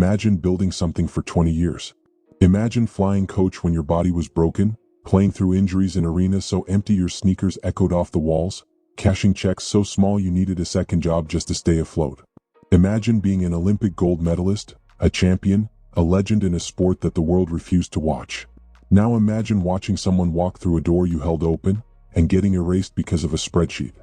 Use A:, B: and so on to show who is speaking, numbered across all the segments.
A: Imagine building something for 20 years. Imagine flying coach when your body was broken, playing through injuries in arenas so empty your sneakers echoed off the walls, cashing checks so small you needed a second job just to stay afloat. Imagine being an Olympic gold medalist, a champion, a legend in a sport that the world refused to watch. Now imagine watching someone walk through a door you held open and getting erased because of a spreadsheet.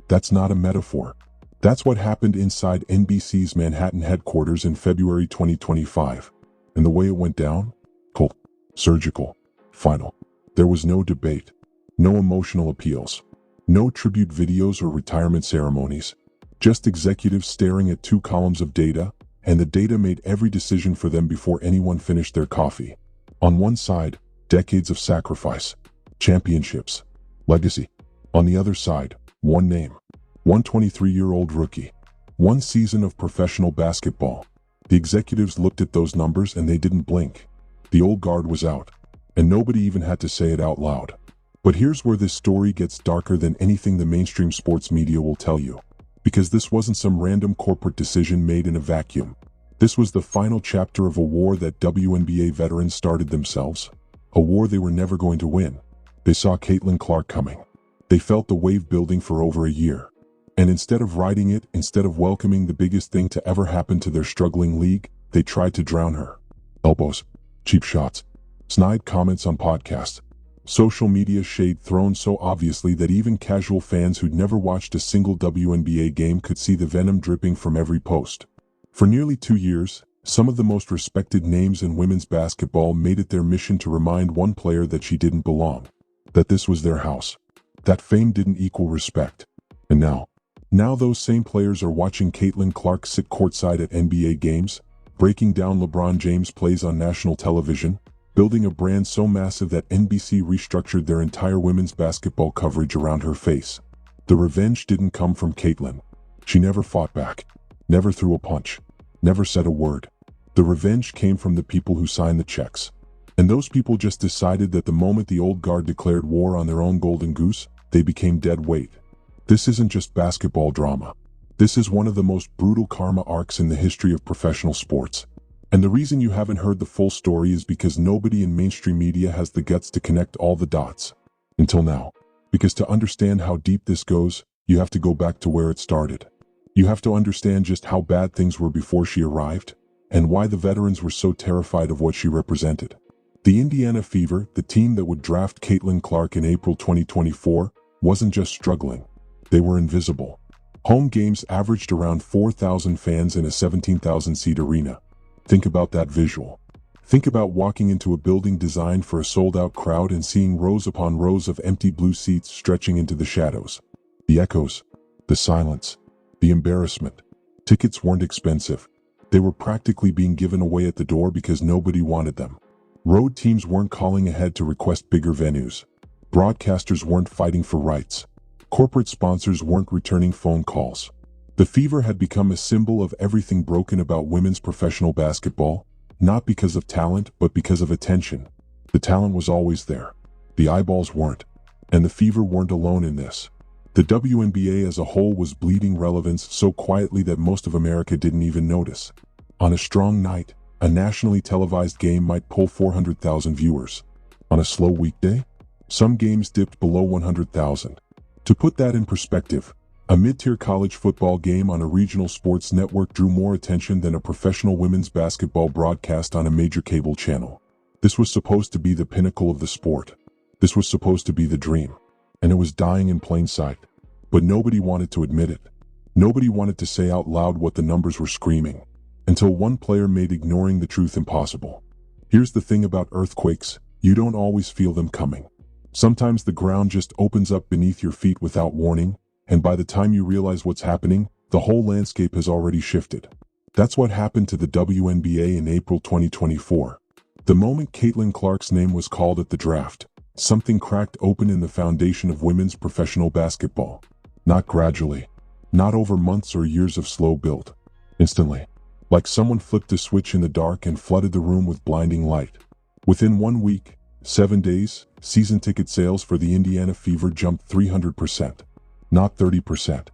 A: That's not a metaphor. That's what happened inside NBC's Manhattan headquarters in February 2025. And the way it went down? Cold, surgical, final. There was no debate, no emotional appeals, no tribute videos or retirement ceremonies, just executives staring at 2 columns of data, and the data made every decision for them before anyone finished their coffee. On one side, decades of sacrifice, championships, legacy. On the other side, one name, one 23-year-old rookie, one season of professional basketball. The executives looked at those numbers and they didn't blink. The old guard was out, and nobody even had to say it out loud. But here's where this story gets darker than anything the mainstream sports media will tell you. Because this wasn't some random corporate decision made in a vacuum. This was the final chapter of a war that WNBA veterans started themselves. A war they were never going to win. They saw Caitlin Clark coming. They felt the wave building for over a year. And instead of riding it, instead of welcoming the biggest thing to ever happen to their struggling league, they tried to drown her. Elbows, cheap shots, snide comments on podcasts, social media shade thrown so obviously that even casual fans who'd never watched a single WNBA game could see the venom dripping from every post. For nearly 2 years, some of the most respected names in women's basketball made it their mission to remind one player that she didn't belong, that this was their house, that fame didn't equal respect. And now those same players are watching Caitlin Clark sit courtside at NBA games, breaking down LeBron James plays on national television, building a brand so massive that NBC restructured their entire women's basketball coverage around her face. The revenge didn't come from Caitlin. She never fought back, never threw a punch, never said a word. The revenge came from the people who signed the checks. And those people just decided that the moment the old guard declared war on their own golden goose, they became dead weight. This isn't just basketball drama. This is one of the most brutal karma arcs in the history of professional sports. And the reason you haven't heard the full story is because nobody in mainstream media has the guts to connect all the dots. Until now. Because to understand how deep this goes, you have to go back to where it started. You have to understand just how bad things were before she arrived, and why the veterans were so terrified of what she represented. The Indiana Fever, the team that would draft Caitlin Clark in April 2024, wasn't just struggling. They were invisible. Home games averaged around 4,000 fans in a 17,000-seat arena. Think about that visual. Think about walking into a building designed for a sold-out crowd and seeing rows upon rows of empty blue seats stretching into the shadows. The echoes, the silence, the embarrassment. Tickets weren't expensive. They were practically being given away at the door because nobody wanted them. Road teams weren't calling ahead to request bigger venues. Broadcasters weren't fighting for rights. Corporate sponsors weren't returning phone calls. The Fever had become a symbol of everything broken about women's professional basketball, not because of talent, but because of attention. The talent was always there. The eyeballs weren't. And the Fever weren't alone in this. The WNBA as a whole was bleeding relevance so quietly that most of America didn't even notice. On a strong night, a nationally televised game might pull 400,000 viewers. On a slow weekday, some games dipped below 100,000. To put that in perspective, a mid-tier college football game on a regional sports network drew more attention than a professional women's basketball broadcast on a major cable channel. This was supposed to be the pinnacle of the sport. This was supposed to be the dream. And it was dying in plain sight. But nobody wanted to admit it. Nobody wanted to say out loud what the numbers were screaming. Until one player made ignoring the truth impossible. Here's the thing about earthquakes, you don't always feel them coming. Sometimes the ground just opens up beneath your feet without warning, and by the time you realize what's happening, the whole landscape has already shifted. That's what happened to the WNBA in April 2024. The moment Caitlin Clark's name was called at the draft, something cracked open in the foundation of women's professional basketball. Not gradually, not over months or years of slow build. Instantly. Like someone flipped a switch in the dark and flooded the room with blinding light. Within 1 week, 7 days, season ticket sales for the Indiana Fever jumped 300%. Not 30%.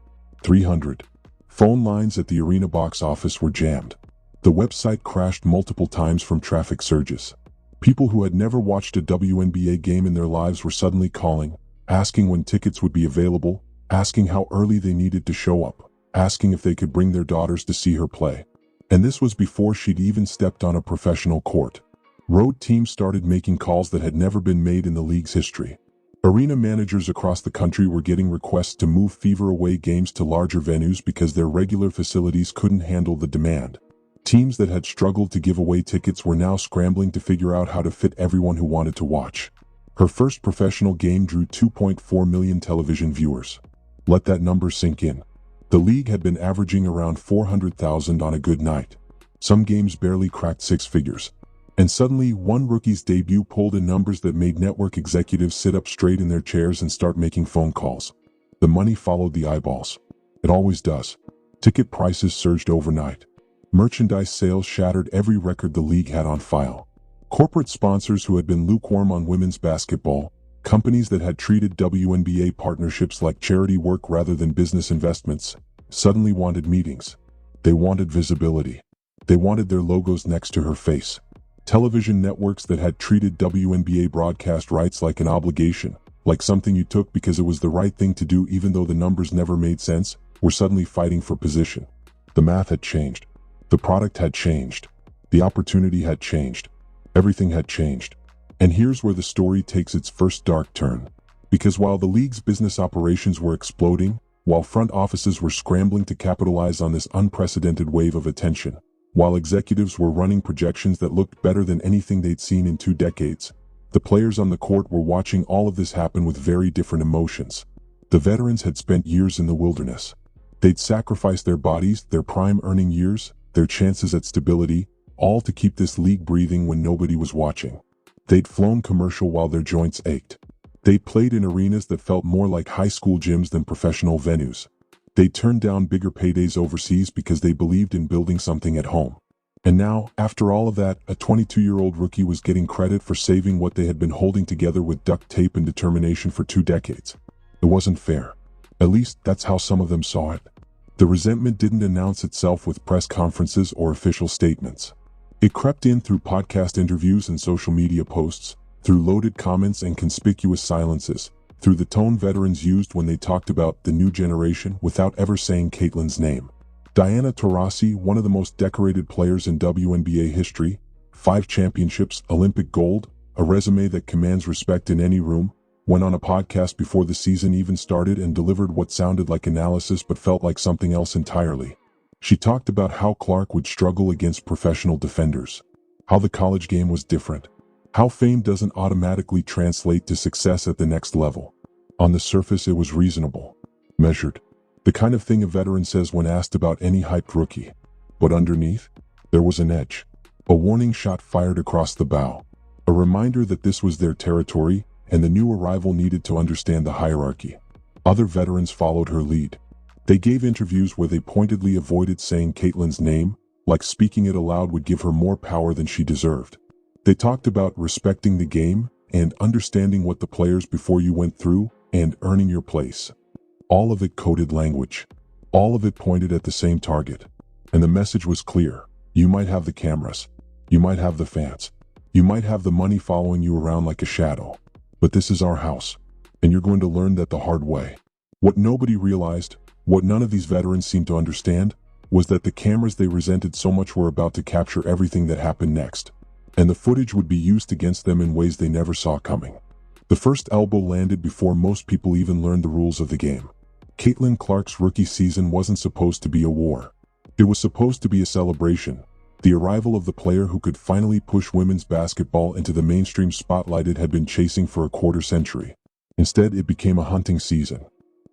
A: 300. Phone lines at the arena box office were jammed. The website crashed multiple times from traffic surges. People who had never watched a WNBA game in their lives were suddenly calling, asking when tickets would be available, asking how early they needed to show up, asking if they could bring their daughters to see her play. And this was before she'd even stepped on a professional court. Road teams started making calls that had never been made in the league's history. Arena managers across the country were getting requests to move Fever away games to larger venues because their regular facilities couldn't handle the demand. Teams that had struggled to give away tickets were now scrambling to figure out how to fit everyone who wanted to watch. Her first professional game drew 2.4 million television viewers. Let that number sink in. The league had been averaging around 400,000 on a good night. Some games barely cracked six figures. And suddenly, one rookie's debut pulled in numbers that made network executives sit up straight in their chairs and start making phone calls. The money followed the eyeballs. It always does. Ticket prices surged overnight. Merchandise sales shattered every record the league had on file. Corporate sponsors who had been lukewarm on women's basketball, companies that had treated WNBA partnerships like charity work rather than business investments, suddenly wanted meetings. They wanted visibility. They wanted their logos next to her face. Television networks that had treated WNBA broadcast rights like an obligation, like something you took because it was the right thing to do even though the numbers never made sense, were suddenly fighting for position. The math had changed. The product had changed. The opportunity had changed. Everything had changed. And here's where the story takes its first dark turn. Because while the league's business operations were exploding, while front offices were scrambling to capitalize on this unprecedented wave of attention, while executives were running projections that looked better than anything they'd seen in 2 decades, the players on the court were watching all of this happen with very different emotions. The veterans had spent years in the wilderness. They'd sacrificed their bodies, their prime earning years, their chances at stability, all to keep this league breathing when nobody was watching. They'd flown commercial while their joints ached. They'd played in arenas that felt more like high school gyms than professional venues. They turned down bigger paydays overseas because they believed in building something at home. And now, after all of that, a 22-year-old rookie was getting credit for saving what they had been holding together with duct tape and determination for 2 decades. It wasn't fair. At least, that's how some of them saw it. The resentment didn't announce itself with press conferences or official statements. It crept in through podcast interviews and social media posts, through loaded comments and conspicuous silences, through the tone veterans used when they talked about the new generation without ever saying Caitlin's name. Diana Taurasi, one of the most decorated players in WNBA history, 5 championships, Olympic gold, a resume that commands respect in any room, went on a podcast before the season even started and delivered what sounded like analysis but felt like something else entirely. She talked about how Clark would struggle against professional defenders, how the college game was different, how fame doesn't automatically translate to success at the next level. On the surface, it was reasonable, measured, the kind of thing a veteran says when asked about any hyped rookie. But underneath, there was an edge, a warning shot fired across the bow, a reminder that this was their territory and the new arrival needed to understand the hierarchy. Other veterans followed her lead. They gave interviews where they pointedly avoided saying Caitlin's name, like speaking it aloud would give her more power than she deserved. They talked about respecting the game and understanding what the players before you went through and earning your place. All of it coded language. All of it pointed at the same target. And the message was clear. You might have the cameras. You might have the fans. You might have the money following you around like a shadow. But this is our house. And you're going to learn that the hard way. What nobody realized, what none of these veterans seemed to understand, was that the cameras they resented so much were about to capture everything that happened next. And the footage would be used against them in ways they never saw coming. The first elbow landed before most people even learned the rules of the game. Caitlin Clark's rookie season wasn't supposed to be a war. It was supposed to be a celebration, the arrival of the player who could finally push women's basketball into the mainstream spotlight it had been chasing for a quarter century. Instead, it became a hunting season.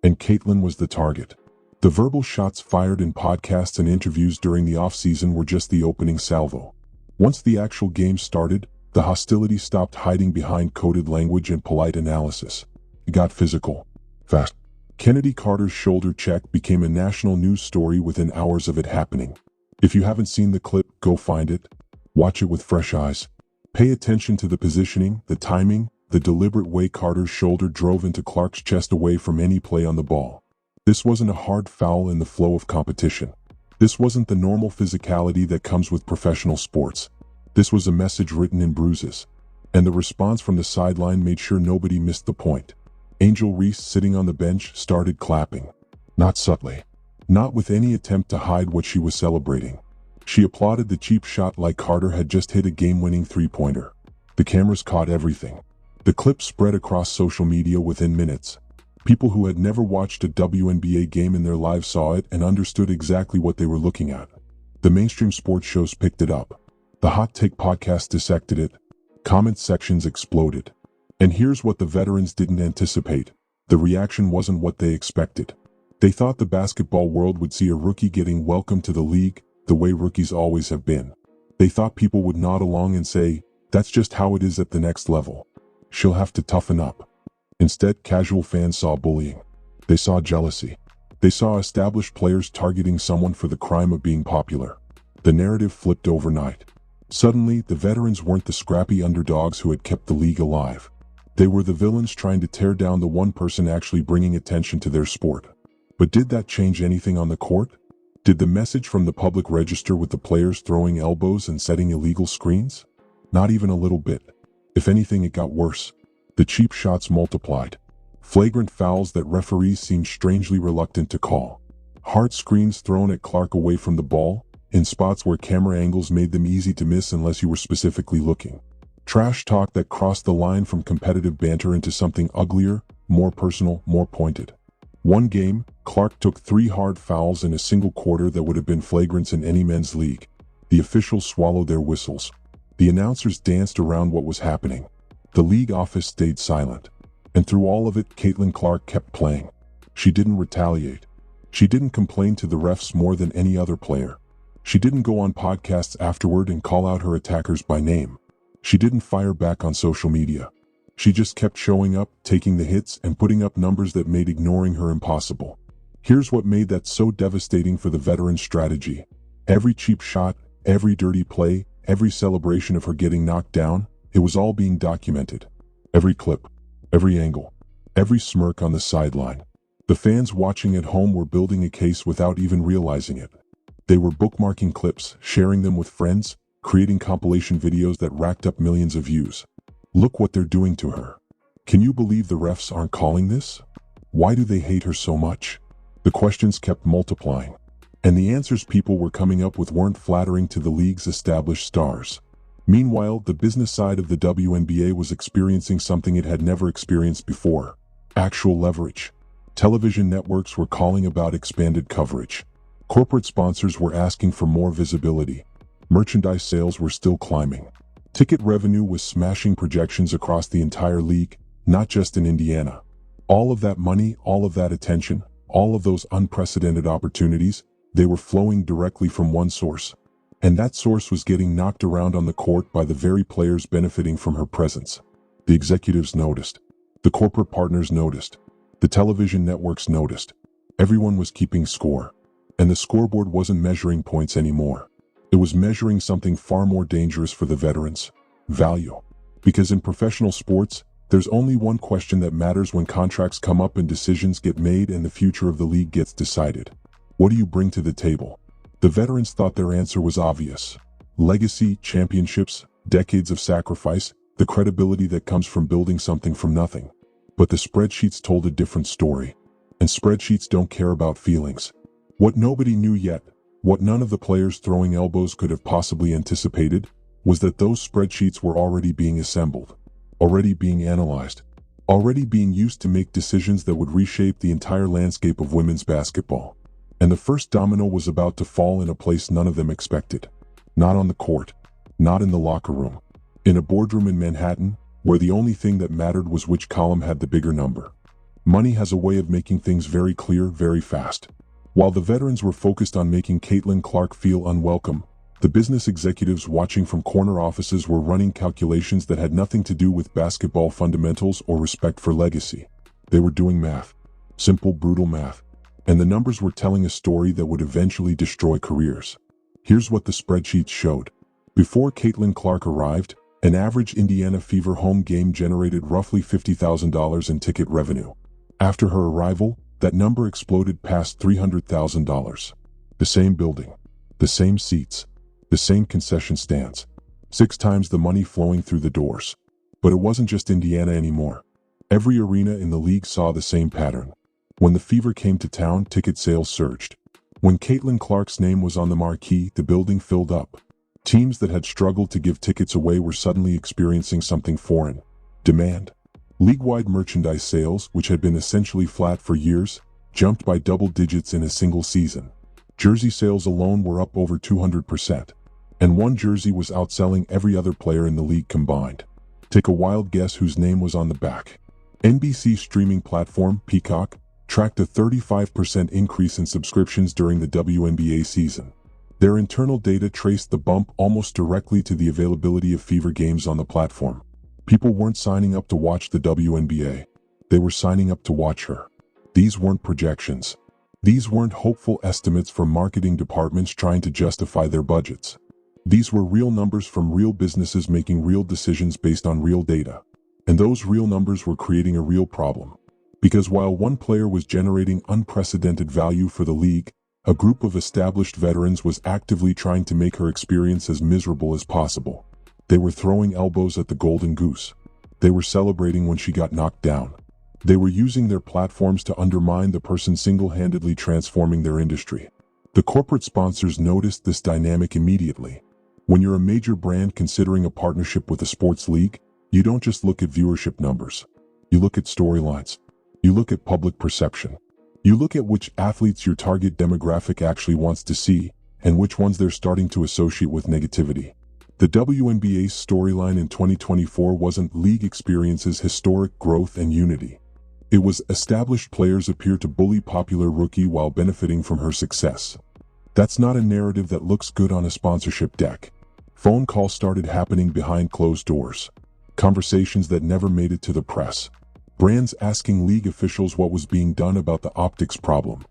A: And Caitlin was the target. The verbal shots fired in podcasts and interviews during the off-season were just the opening salvo. Once the actual game started, the hostility stopped hiding behind coded language and polite analysis. It got physical, fast. Kennedy Carter's shoulder check became a national news story within hours of it happening. If you haven't seen the clip, go find it. Watch it with fresh eyes. Pay attention to the positioning, the timing, the deliberate way Carter's shoulder drove into Clark's chest away from any play on the ball. This wasn't a hard foul in the flow of competition. This wasn't the normal physicality that comes with professional sports. This was a message written in bruises. And the response from the sideline made sure nobody missed the point. Angel Reese, sitting on the bench, started clapping. Not subtly. Not with any attempt to hide what she was celebrating. She applauded the cheap shot like Carter had just hit a game-winning three-pointer. The cameras caught everything. The clip spread across social media within minutes. People who had never watched a WNBA game in their lives saw it and understood exactly what they were looking at. The mainstream sports shows picked it up. The Hot Take podcast dissected it. Comment sections exploded. And here's what the veterans didn't anticipate. The reaction wasn't what they expected. They thought the basketball world would see a rookie getting welcomed to the league the way rookies always have been. They thought people would nod along and say, "That's just how it is at the next level. She'll have to toughen up." Instead, casual fans saw bullying. They saw jealousy. They saw established players targeting someone for the crime of being popular. The narrative flipped overnight. Suddenly, the veterans weren't the scrappy underdogs who had kept the league alive. They were the villains trying to tear down the one person actually bringing attention to their sport. But did that change anything on the court? Did the message from the public register with the players throwing elbows and setting illegal screens? Not even a little bit. If anything, it got worse. The cheap shots multiplied. Flagrant fouls that referees seemed strangely reluctant to call. Hard screens thrown at Clark away from the ball, in spots where camera angles made them easy to miss unless you were specifically looking. Trash talk that crossed the line from competitive banter into something uglier, more personal, more pointed. One game, Clark took 3 hard fouls in a single quarter that would have been flagrants in any men's league. The officials swallowed their whistles. The announcers danced around what was happening. The league office stayed silent. And through all of it, Caitlin Clark kept playing. She didn't retaliate. She didn't complain to the refs more than any other player. She didn't go on podcasts afterward and call out her attackers by name. She didn't fire back on social media. She just kept showing up, taking the hits, and putting up numbers that made ignoring her impossible. Here's what made that so devastating for the veteran strategy. Every cheap shot, every dirty play, every celebration of her getting knocked down, it was all being documented. Every clip, every angle, every smirk on the sideline. The fans watching at home were building a case without even realizing it. They were bookmarking clips, sharing them with friends, creating compilation videos that racked up millions of views. Look what they're doing to her. Can you believe the refs aren't calling this? Why do they hate her so much? The questions kept multiplying. And the answers people were coming up with weren't flattering to the league's established stars. Meanwhile, the business side of the WNBA was experiencing something it had never experienced before. Actual leverage. Television networks were calling about expanded coverage. Corporate sponsors were asking for more visibility. Merchandise sales were still climbing. Ticket revenue was smashing projections across the entire league, not just in Indiana. All of that money, all of that attention, all of those unprecedented opportunities, they were flowing directly from one source. And that source was getting knocked around on the court by the very players benefiting from her presence. The executives noticed. The corporate partners noticed. The television networks noticed. Everyone was keeping score. And the scoreboard wasn't measuring points anymore. It was measuring something far more dangerous for the veterans: value. Because in professional sports, there's only one question that matters when contracts come up and decisions get made and the future of the league gets decided. What do you bring to the table? The veterans thought their answer was obvious. Legacy, championships, decades of sacrifice, the credibility that comes from building something from nothing. But the spreadsheets told a different story. And spreadsheets don't care about feelings. What nobody knew yet, what none of the players throwing elbows could have possibly anticipated, was that those spreadsheets were already being assembled, already being analyzed, already being used to make decisions that would reshape the entire landscape of women's basketball. And the first domino was about to fall in a place none of them expected. Not on the court, not in the locker room, in a boardroom in Manhattan, where the only thing that mattered was which column had the bigger number. Money has a way of making things very clear very fast. While the veterans were focused on making Caitlin Clark feel unwelcome, the business executives watching from corner offices were running calculations that had nothing to do with basketball fundamentals or respect for legacy. They were doing math. Simple, brutal math. And the numbers were telling a story that would eventually destroy careers. Here's what the spreadsheets showed. Before Caitlin Clark arrived, an average Indiana Fever home game generated roughly $50,000 in ticket revenue. After her arrival, that number exploded past $300,000. The same building, the same seats, the same concession stands. 6 times the money flowing through the doors. But it wasn't just Indiana anymore. Every arena in the league saw the same pattern. When the Fever came to town, ticket sales surged. When Caitlin Clark's name was on the marquee, the building filled up. Teams that had struggled to give tickets away were suddenly experiencing something foreign: demand. League-wide merchandise sales, which had been essentially flat for years, jumped by double digits in a single season. Jersey sales alone were up over 200%. And one jersey was outselling every other player in the league combined. Take a wild guess whose name was on the back. NBC's streaming platform, Peacock, tracked a 35% increase in subscriptions during the WNBA season. Their internal data traced the bump almost directly to the availability of Fever games on the platform. People weren't signing up to watch the WNBA. They were signing up to watch her. These weren't projections. These weren't hopeful estimates from marketing departments trying to justify their budgets. These were real numbers from real businesses making real decisions based on real data. And those real numbers were creating a real problem. Because while one player was generating unprecedented value for the league, a group of established veterans was actively trying to make her experience as miserable as possible. They were throwing elbows at the golden goose. They were celebrating when she got knocked down. They were using their platforms to undermine the person single-handedly transforming their industry. The corporate sponsors noticed this dynamic immediately. When you're a major brand considering a partnership with a sports league, you don't just look at viewership numbers. You look at storylines. You look at public perception. You look at which athletes your target demographic actually wants to see, and which ones they're starting to associate with negativity. The WNBA's storyline in 2024 wasn't league experience's historic growth and unity. It was established players appear to bully popular rookie while benefiting from her success. That's not a narrative that looks good on a sponsorship deck. Phone calls started happening behind closed doors. Conversations that never made it to the press. Brands asking league officials what was being done about the optics problem.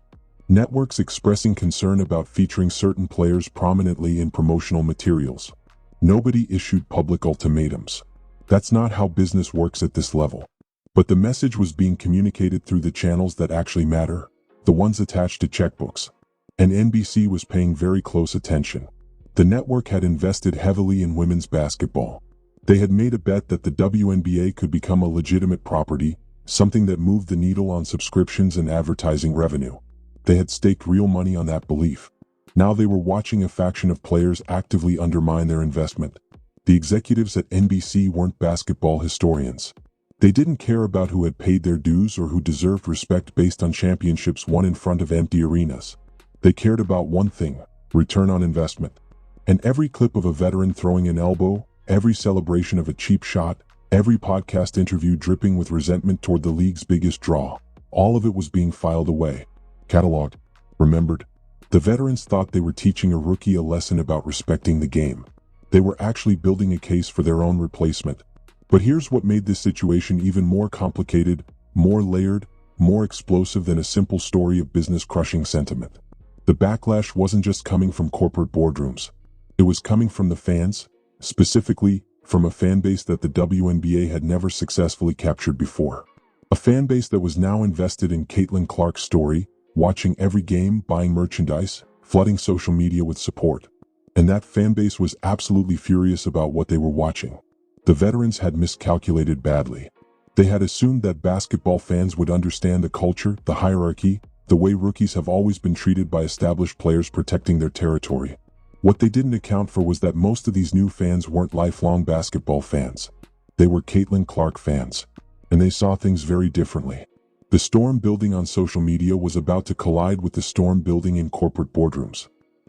A: Networks expressing concern about featuring certain players prominently in promotional materials. Nobody issued public ultimatums. That's not how business works at this level. But the message was being communicated through the channels that actually matter, the ones attached to checkbooks. And NBC was paying very close attention. The network had invested heavily in women's basketball. They had made a bet that the WNBA could become a legitimate property, something that moved the needle on subscriptions and advertising revenue. They had staked real money on that belief. Now they were watching a faction of players actively undermine their investment. The executives at NBC weren't basketball historians. They didn't care about who had paid their dues or who deserved respect based on championships won in front of empty arenas. They cared about one thing: return on investment. And every clip of a veteran throwing an elbow, every celebration of a cheap shot, every podcast interview dripping with resentment toward the league's biggest draw, all of it was being filed away, cataloged, remembered. The veterans thought they were teaching a rookie a lesson about respecting the game. They were actually building a case for their own replacement. But here's what made this situation even more complicated, more layered, more explosive than a simple story of business-crushing sentiment. The backlash wasn't just coming from corporate boardrooms. It was coming from the fans, specifically from a fan base that the WNBA had never successfully captured before. A fan base that was now invested in Caitlin Clark's story, watching every game, buying merchandise, flooding social media with support. And that fan base was absolutely furious about what they were watching. The veterans had miscalculated badly. They had assumed that basketball fans would understand the culture, the hierarchy, the way rookies have always been treated by established players protecting their territory. What they didn't account for was that most of these new fans weren't lifelong basketball fans. They were Caitlin Clark fans. And they saw things very differently. The storm building on social media was about to collide with the storm building in corporate boardrooms.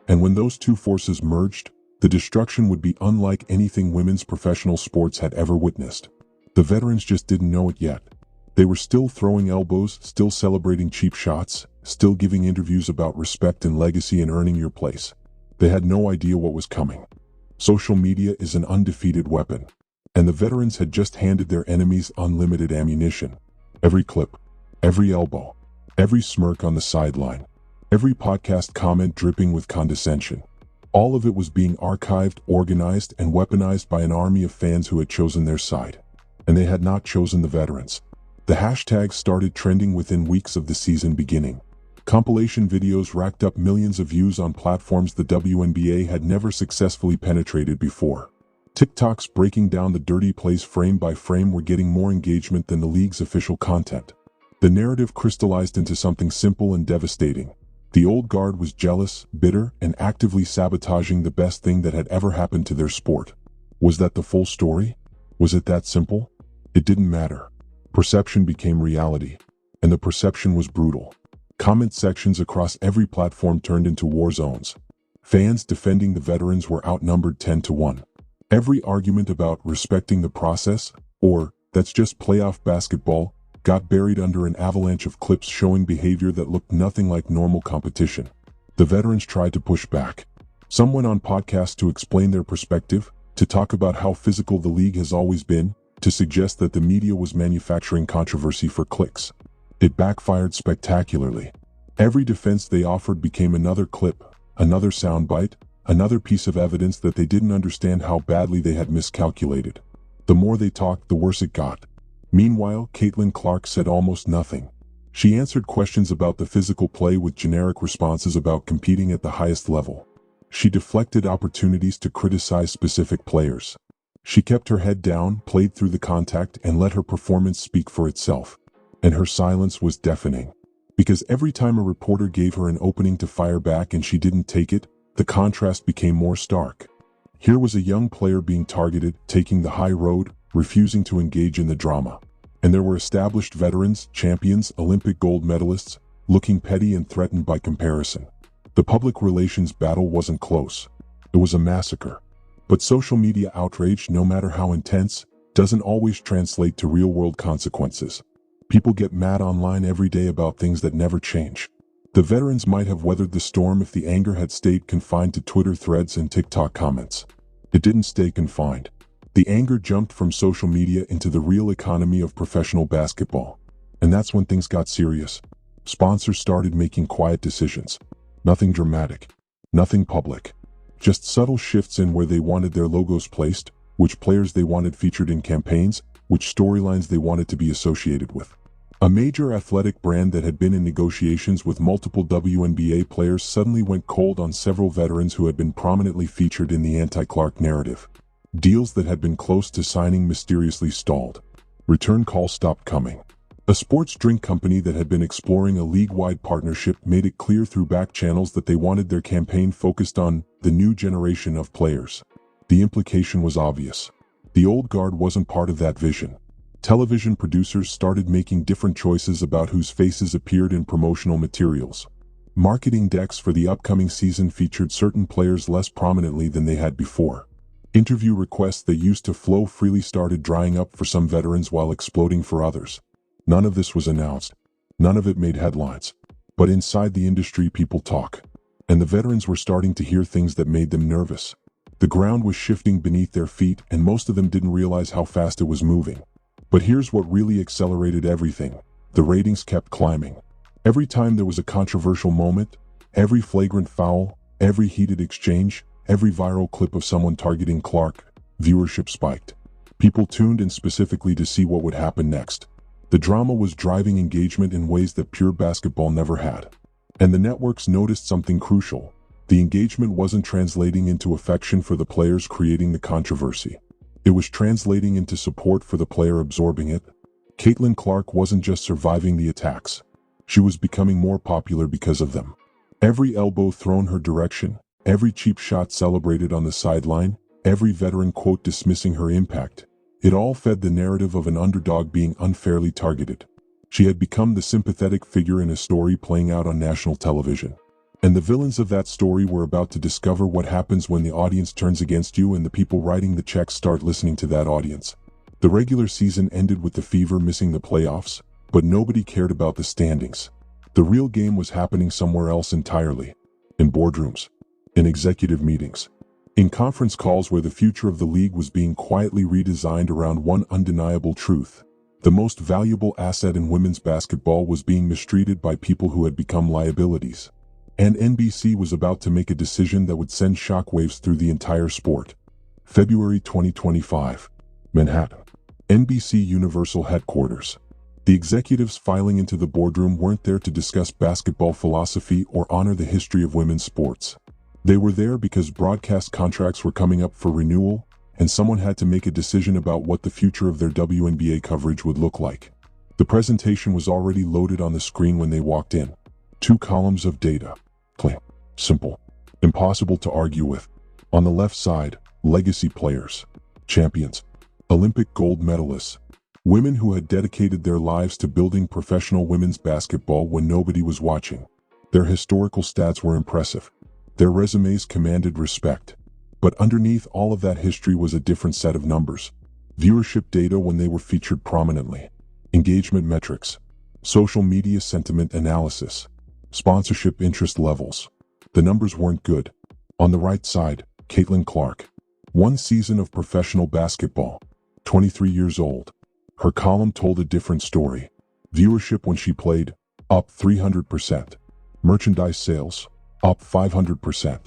A: And when those two forces merged, the destruction would be unlike anything women's professional sports had ever witnessed. The veterans just didn't know it yet. They were still throwing elbows, still celebrating cheap shots, still giving interviews about respect and legacy and earning your place. They had no idea what was coming. Social media is an undefeated weapon. And the veterans had just handed their enemies unlimited ammunition. Every clip, every elbow, every smirk on the sideline, every podcast comment dripping with condescension. All of it was being archived, organized, and weaponized by an army of fans who had chosen their side. And they had not chosen the veterans. The hashtags started trending within weeks of the season beginning. Compilation videos racked up millions of views on platforms the WNBA had never successfully penetrated before. TikToks breaking down the dirty plays frame by frame were getting more engagement than the league's official content. The narrative crystallized into something simple and devastating. The old guard was jealous, bitter, and actively sabotaging the best thing that had ever happened to their sport. Was that the full story? Was it that simple? It didn't matter. Perception became reality, and the perception was brutal. Comment sections across every platform turned into war zones. Fans defending the veterans were outnumbered 10-1. Every argument about respecting the process, or that's just playoff basketball, got buried under an avalanche of clips showing behavior that looked nothing like normal competition. The veterans tried to push back. Some went on podcasts to explain their perspective, to talk about how physical the league has always been, to suggest that the media was manufacturing controversy for clicks. It backfired spectacularly. Every defense they offered became another clip, another soundbite, another piece of evidence that they didn't understand how badly they had miscalculated. The more they talked, the worse it got. Meanwhile, Caitlin Clark said almost nothing. She answered questions about the physical play with generic responses about competing at the highest level. She deflected opportunities to criticize specific players. She kept her head down, played through the contact, and let her performance speak for itself. And her silence was deafening. Because every time a reporter gave her an opening to fire back and she didn't take it, the contrast became more stark. Here was a young player being targeted, taking the high road, refusing to engage in the drama. And there were established veterans, champions, Olympic gold medalists, looking petty and threatened by comparison. The public relations battle wasn't close. It was a massacre. But social media outrage, no matter how intense, doesn't always translate to real-world consequences. People get mad online every day about things that never change. The veterans might have weathered the storm if the anger had stayed confined to Twitter threads and TikTok comments. It didn't stay confined. The anger jumped from social media into the real economy of professional basketball. And that's when things got serious. Sponsors started making quiet decisions. Nothing dramatic. Nothing public. Just subtle shifts in where they wanted their logos placed, which players they wanted featured in campaigns, which storylines they wanted to be associated with. A major athletic brand that had been in negotiations with multiple WNBA players suddenly went cold on several veterans who had been prominently featured in the anti-Clark narrative. Deals that had been close to signing mysteriously stalled. Return calls stopped coming. A sports drink company that had been exploring a league-wide partnership made it clear through back channels that they wanted their campaign focused on the new generation of players. The implication was obvious. The old guard wasn't part of that vision. Television producers started making different choices about whose faces appeared in promotional materials. Marketing decks for the upcoming season featured certain players less prominently than they had before. Interview requests that used to flow freely started drying up for some veterans while exploding for others. None of this was announced. None of it made headlines. But inside the industry, people talk. And the veterans were starting to hear things that made them nervous. The ground was shifting beneath their feet, and most of them didn't realize how fast it was moving. But here's what really accelerated everything. The ratings kept climbing. Every time there was a controversial moment, every flagrant foul, every heated exchange, every viral clip of someone targeting Clark, viewership spiked. People tuned in specifically to see what would happen next. The drama was driving engagement in ways that pure basketball never had. And the networks noticed something crucial. The engagement wasn't translating into affection for the players creating the controversy. It was translating into support for the player absorbing it. Caitlin Clark wasn't just surviving the attacks. She was becoming more popular because of them. Every elbow thrown her direction, every cheap shot celebrated on the sideline, every veteran quote dismissing her impact. It all fed the narrative of an underdog being unfairly targeted. She had become the sympathetic figure in a story playing out on national television. And the villains of that story were about to discover what happens when the audience turns against you and the people writing the checks start listening to that audience. The regular season ended with the Fever missing the playoffs, but nobody cared about the standings. The real game was happening somewhere else entirely. In boardrooms. In executive meetings. In conference calls where the future of the league was being quietly redesigned around one undeniable truth. The most valuable asset in women's basketball was being mistreated by people who had become liabilities. And NBC was about to make a decision that would send shockwaves through the entire sport. February 2025. Manhattan. NBC Universal Headquarters. The executives filing into the boardroom weren't there to discuss basketball philosophy or honor the history of women's sports. They were there because broadcast contracts were coming up for renewal, and someone had to make a decision about what the future of their WNBA coverage would look like. The presentation was already loaded on the screen when they walked in. 2 columns of data. Clean, simple, impossible to argue with. On the left side, legacy players, champions, Olympic gold medalists, women who had dedicated their lives to building professional women's basketball when nobody was watching. Their historical stats were impressive. Their resumes commanded respect. But underneath all of that history was a different set of numbers. Viewership data when they were featured prominently. Engagement metrics. Social media sentiment analysis. Sponsorship interest levels. The numbers weren't good. On the right side, Caitlin Clark. 1 season of professional basketball. 23 years old. Her column told a different story. Viewership when she played, up 300%. Merchandise sales, up 500%.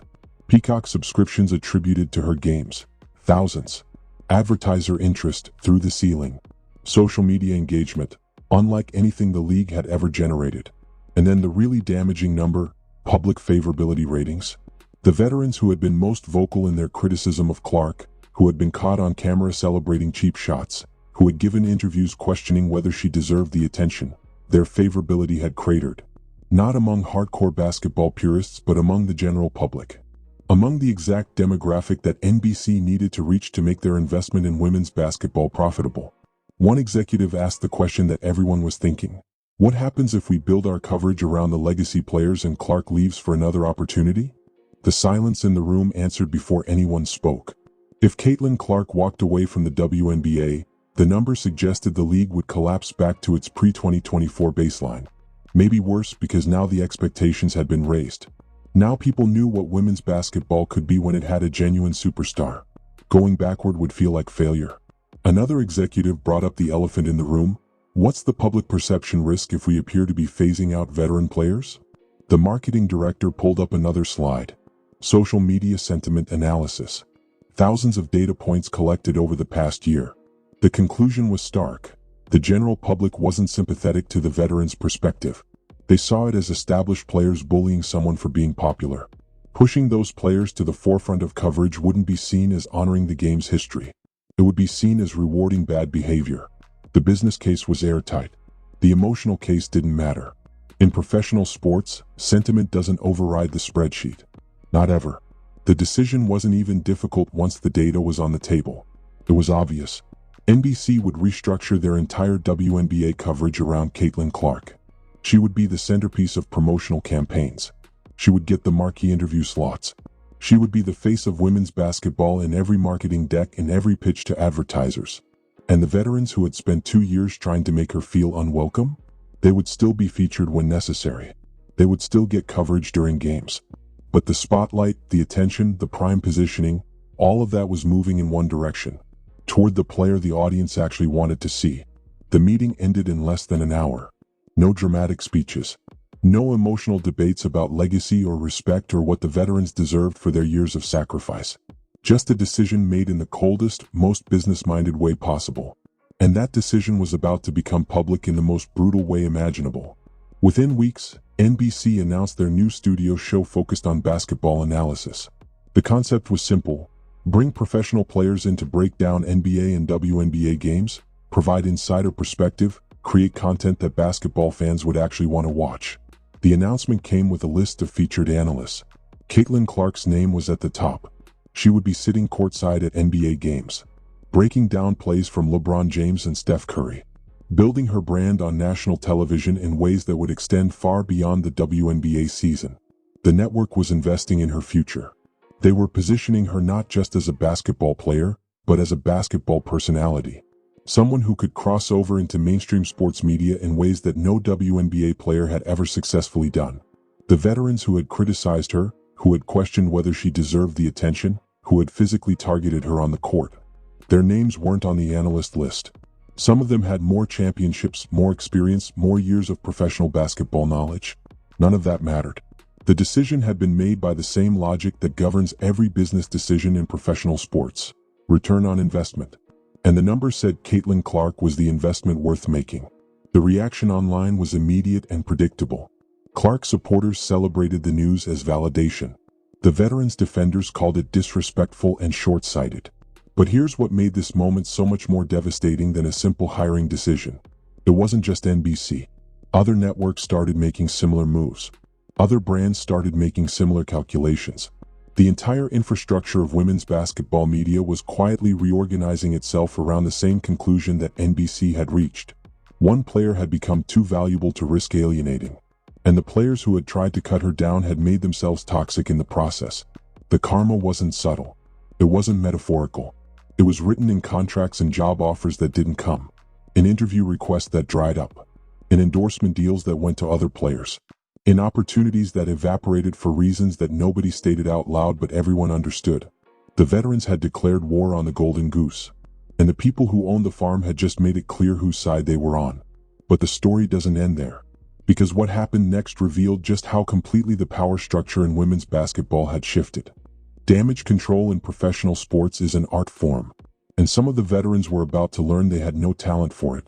A: Peacock subscriptions attributed to her games, thousands. Advertiser interest through the ceiling. Social media engagement, unlike anything the league had ever generated. And then the really damaging number, public favorability ratings. The veterans who had been most vocal in their criticism of Clark, who had been caught on camera celebrating cheap shots, who had given interviews questioning whether she deserved the attention, their favorability had cratered. Not among hardcore basketball purists, but among the general public. Among the exact demographic that NBC needed to reach to make their investment in women's basketball profitable. One executive asked the question that everyone was thinking. What happens if we build our coverage around the legacy players and Clark leaves for another opportunity? The silence in the room answered before anyone spoke. If Caitlin Clark walked away from the WNBA, the numbers suggested the league would collapse back to its pre-2024 baseline. Maybe worse, because now the expectations had been raised. Now people knew what women's basketball could be when it had a genuine superstar. Going backward would feel like failure. Another executive brought up the elephant in the room. What's the public perception risk if we appear to be phasing out veteran players? The marketing director pulled up another slide. Social media sentiment analysis. Thousands of data points collected over the past year. The conclusion was stark. The general public wasn't sympathetic to the veterans' perspective. They saw it as established players bullying someone for being popular. Pushing those players to the forefront of coverage wouldn't be seen as honoring the game's history. It would be seen as rewarding bad behavior. The business case was airtight. The emotional case didn't matter. In professional sports, sentiment doesn't override the spreadsheet. Not ever. The decision wasn't even difficult once the data was on the table. It was obvious. NBC would restructure their entire WNBA coverage around Caitlin Clark. She would be the centerpiece of promotional campaigns. She would get the marquee interview slots. She would be the face of women's basketball in every marketing deck and every pitch to advertisers. And the veterans who had spent 2 years trying to make her feel unwelcome? They would still be featured when necessary. They would still get coverage during games. But the spotlight, the attention, the prime positioning, all of that was moving in one direction. Toward the player the audience actually wanted to see. The meeting ended in less than an hour. No dramatic speeches. No emotional debates about legacy or respect or what the veterans deserved for their years of sacrifice. Just a decision made in the coldest, most business-minded way possible. And that decision was about to become public in the most brutal way imaginable. Within weeks, NBC announced their new studio show focused on basketball analysis. The concept was simple. Bring professional players in to break down NBA and WNBA games, provide insider perspective, create content that basketball fans would actually want to watch. The announcement came with a list of featured analysts. Caitlin Clark's name was at the top. She would be sitting courtside at NBA games, breaking down plays from LeBron James and Steph Curry, building her brand on national television in ways that would extend far beyond the WNBA season. The network was investing in her future. They were positioning her not just as a basketball player, but as a basketball personality. Someone who could cross over into mainstream sports media in ways that no WNBA player had ever successfully done. The veterans who had criticized her, who had questioned whether she deserved the attention, who had physically targeted her on the court. Their names weren't on the analyst list. Some of them had more championships, more experience, more years of professional basketball knowledge. None of that mattered. The decision had been made by the same logic that governs every business decision in professional sports: return on investment. And the numbers said Caitlin Clark was the investment worth making. The reaction online was immediate and predictable. Clark supporters celebrated the news as validation. The veteran's defenders called it disrespectful and short-sighted. But here's what made this moment so much more devastating than a simple hiring decision. It wasn't just NBC. Other networks started making similar moves. Other brands started making similar calculations. The entire infrastructure of women's basketball media was quietly reorganizing itself around the same conclusion that NBC had reached. One player had become too valuable to risk alienating. And the players who had tried to cut her down had made themselves toxic in the process. The karma wasn't subtle. It wasn't metaphorical. It was written in contracts and job offers that didn't come. In interview requests that dried up. In endorsement deals that went to other players. In opportunities that evaporated for reasons that nobody stated out loud but everyone understood. The veterans had declared war on the golden goose. And the people who owned the farm had just made it clear whose side they were on. But the story doesn't end there. Because what happened next revealed just how completely the power structure in women's basketball had shifted. Damage control in professional sports is an art form. And some of the veterans were about to learn they had no talent for it.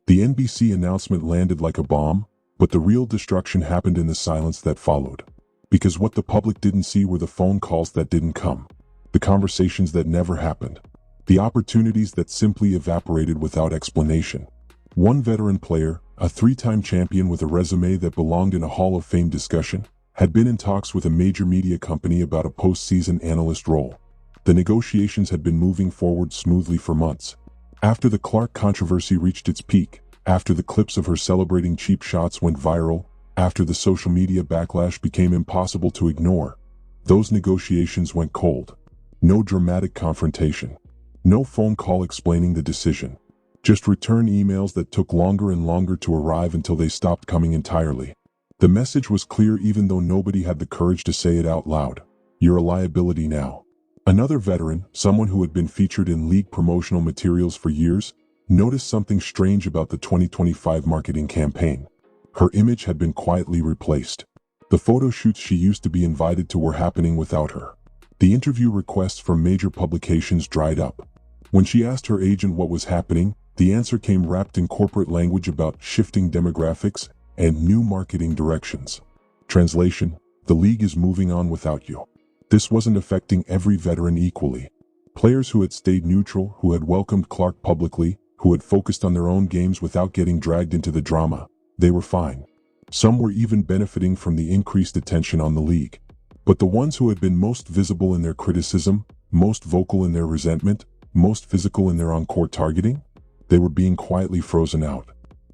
A: The NBC announcement landed like a bomb, but the real destruction happened in the silence that followed. Because what the public didn't see were the phone calls that didn't come. The conversations that never happened. The opportunities that simply evaporated without explanation. One veteran player, a three-time champion with a resume that belonged in a Hall of Fame discussion, had been in talks with a major media company about a postseason analyst role. The negotiations had been moving forward smoothly for months. After the Clark controversy reached its peak, after the clips of her celebrating cheap shots went viral, after the social media backlash became impossible to ignore, those negotiations went cold. No dramatic confrontation. No phone call explaining the decision. Just return emails that took longer and longer to arrive until they stopped coming entirely. The message was clear even though nobody had the courage to say it out loud. You're a liability now. Another veteran, someone who had been featured in league promotional materials for years, noticed something strange about the 2025 marketing campaign. Her image had been quietly replaced. The photo shoots she used to be invited to were happening without her. The interview requests from major publications dried up. When she asked her agent what was happening, the answer came wrapped in corporate language about shifting demographics and new marketing directions. Translation: the league is moving on without you. This wasn't affecting every veteran equally. Players who had stayed neutral, who had welcomed Clark publicly, who had focused on their own games without getting dragged into the drama, they were fine. Some were even benefiting from the increased attention on the league. But the ones who had been most visible in their criticism, most vocal in their resentment, most physical in their on-court targeting, they were being quietly frozen out.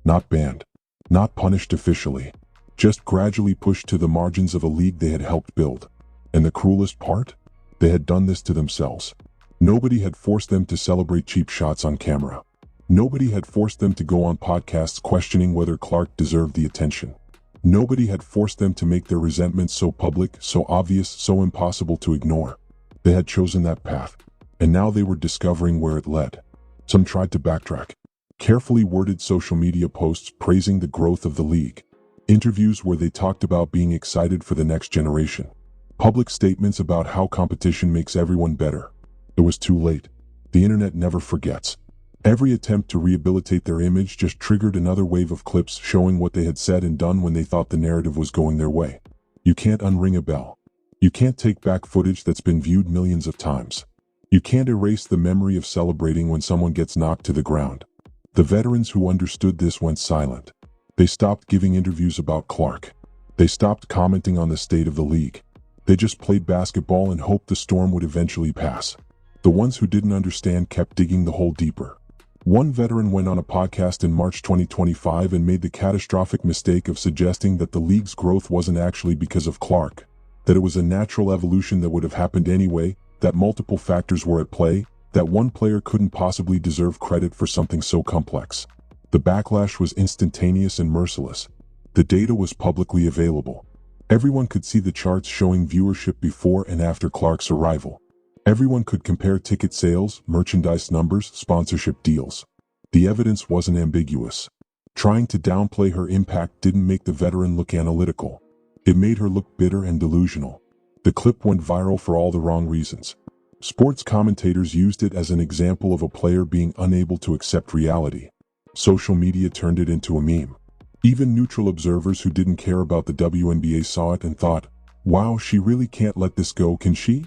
A: Not banned. Not punished officially. Just gradually pushed to the margins of a league they had helped build. And the cruelest part? They had done this to themselves. Nobody had forced them to celebrate cheap shots on camera. Nobody had forced them to go on podcasts questioning whether Clark deserved the attention. Nobody had forced them to make their resentment so public, so obvious, so impossible to ignore. They had chosen that path. And now they were discovering where it led. Some tried to backtrack. Carefully worded social media posts praising the growth of the league. Interviews where they talked about being excited for the next generation. Public statements about how competition makes everyone better. It was too late. The internet never forgets. Every attempt to rehabilitate their image just triggered another wave of clips showing what they had said and done when they thought the narrative was going their way. You can't unring a bell. You can't take back footage that's been viewed millions of times. You can't erase the memory of celebrating when someone gets knocked to the ground. The veterans who understood this went silent. They stopped giving interviews about Clark. They stopped commenting on the state of the league. They just played basketball and hoped the storm would eventually pass. The ones who didn't understand kept digging the hole deeper. One veteran went on a podcast in March 2025 and made the catastrophic mistake of suggesting that the league's growth wasn't actually because of Clark, that it was a natural evolution that would have happened anyway, that multiple factors were at play, that one player couldn't possibly deserve credit for something so complex. The backlash was instantaneous and merciless. The data was publicly available. Everyone could see the charts showing viewership before and after Clark's arrival. Everyone could compare ticket sales, merchandise numbers, sponsorship deals. The evidence wasn't ambiguous. Trying to downplay her impact didn't make the veteran look analytical. It made her look bitter and delusional. The clip went viral for all the wrong reasons. Sports commentators used it as an example of a player being unable to accept reality. Social media turned it into a meme. Even neutral observers who didn't care about the WNBA saw it and thought, wow, she really can't let this go, can she?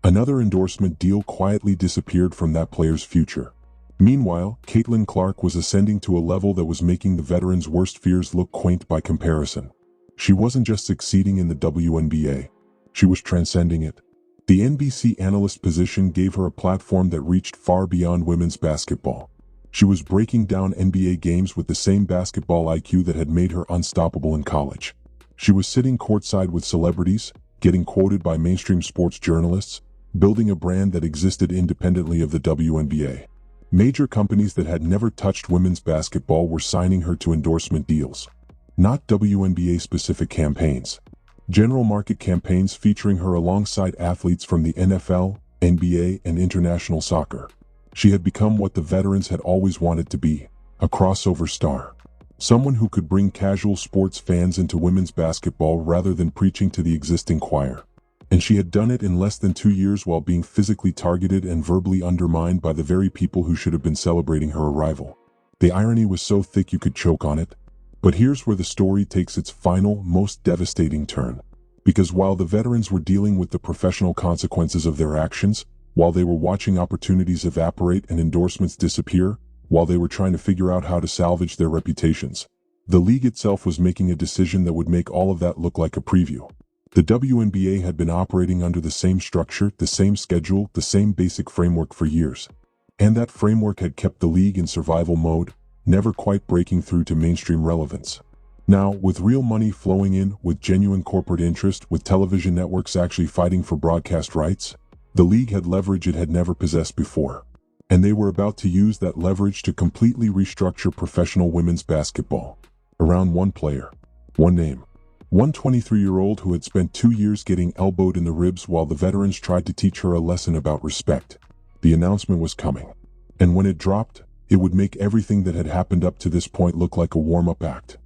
A: Another endorsement deal quietly disappeared from that player's future. Meanwhile, Caitlin Clark was ascending to a level that was making the veteran's worst fears look quaint by comparison. She wasn't just succeeding in the WNBA. She was transcending it. The NBC analyst position gave her a platform that reached far beyond women's basketball. She was breaking down NBA games with the same basketball IQ that had made her unstoppable in college. She was sitting courtside with celebrities, getting quoted by mainstream sports journalists, building a brand that existed independently of the WNBA. Major companies that had never touched women's basketball were signing her to endorsement deals. Not WNBA-specific campaigns. General market campaigns featuring her alongside athletes from the NFL, NBA, and international soccer. She had become what the veterans had always wanted to be, a crossover star. Someone who could bring casual sports fans into women's basketball rather than preaching to the existing choir. And she had done it in less than 2 years while being physically targeted and verbally undermined by the very people who should have been celebrating her arrival. The irony was so thick you could choke on it. But here's where the story takes its final, most devastating turn. Because while the veterans were dealing with the professional consequences of their actions, while they were watching opportunities evaporate and endorsements disappear, while they were trying to figure out how to salvage their reputations, the league itself was making a decision that would make all of that look like a preview. The WNBA had been operating under the same structure, the same schedule, the same basic framework for years. And that framework had kept the league in survival mode, never quite breaking through to mainstream relevance. Now, with real money flowing in, with genuine corporate interest, with television networks actually fighting for broadcast rights, the league had leverage it had never possessed before. And they were about to use that leverage to completely restructure professional women's basketball. Around one player, one name. One 23-year-old who had spent 2 years getting elbowed in the ribs while the veterans tried to teach her a lesson about respect. The announcement was coming. And when it dropped, it would make everything that had happened up to this point look like a warm-up act.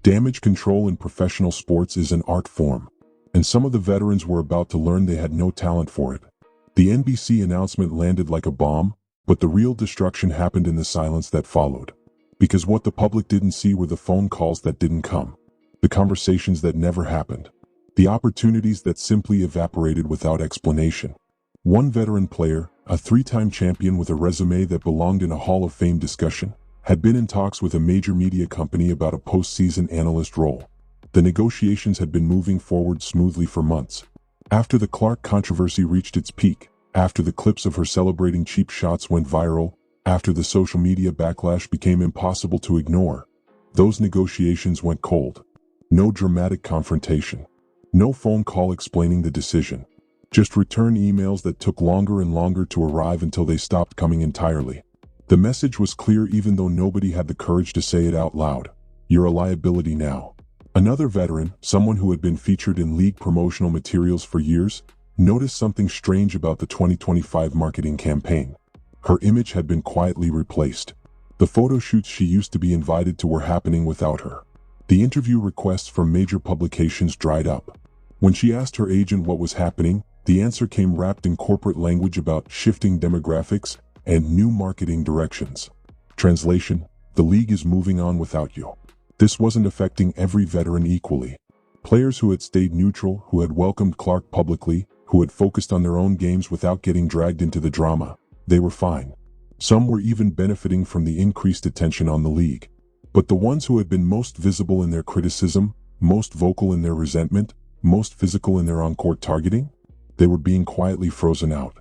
A: Damage control in professional sports is an art form, and some of the veterans were about to learn they had no talent for it. The NBC announcement landed like a bomb, but the real destruction happened in the silence that followed. Because what the public didn't see were the phone calls that didn't come, the conversations that never happened, the opportunities that simply evaporated without explanation. One veteran player, a 3-time champion with a resume that belonged in a Hall of Fame discussion, had been in talks with a major media company about a postseason analyst role. The negotiations had been moving forward smoothly for months. After the Clark controversy reached its peak, after the clips of her celebrating cheap shots went viral, after the social media backlash became impossible to ignore, those negotiations went cold. No dramatic confrontation. No phone call explaining the decision. Just return emails that took longer and longer to arrive until they stopped coming entirely. The message was clear even though nobody had the courage to say it out loud. You're a liability now. Another veteran, someone who had been featured in league promotional materials for years, noticed something strange about the 2025 marketing campaign. Her image had been quietly replaced. The photo shoots she used to be invited to were happening without her. The interview requests from major publications dried up. When she asked her agent what was happening, the answer came wrapped in corporate language about shifting demographics and new marketing directions. Translation: the league is moving on without you. This wasn't affecting every veteran equally. Players who had stayed neutral, who had welcomed Clark publicly, who had focused on their own games without getting dragged into the drama, they were fine. Some were even benefiting from the increased attention on the league. But the ones who had been most visible in their criticism, most vocal in their resentment, most physical in their on-court targeting, they were being quietly frozen out.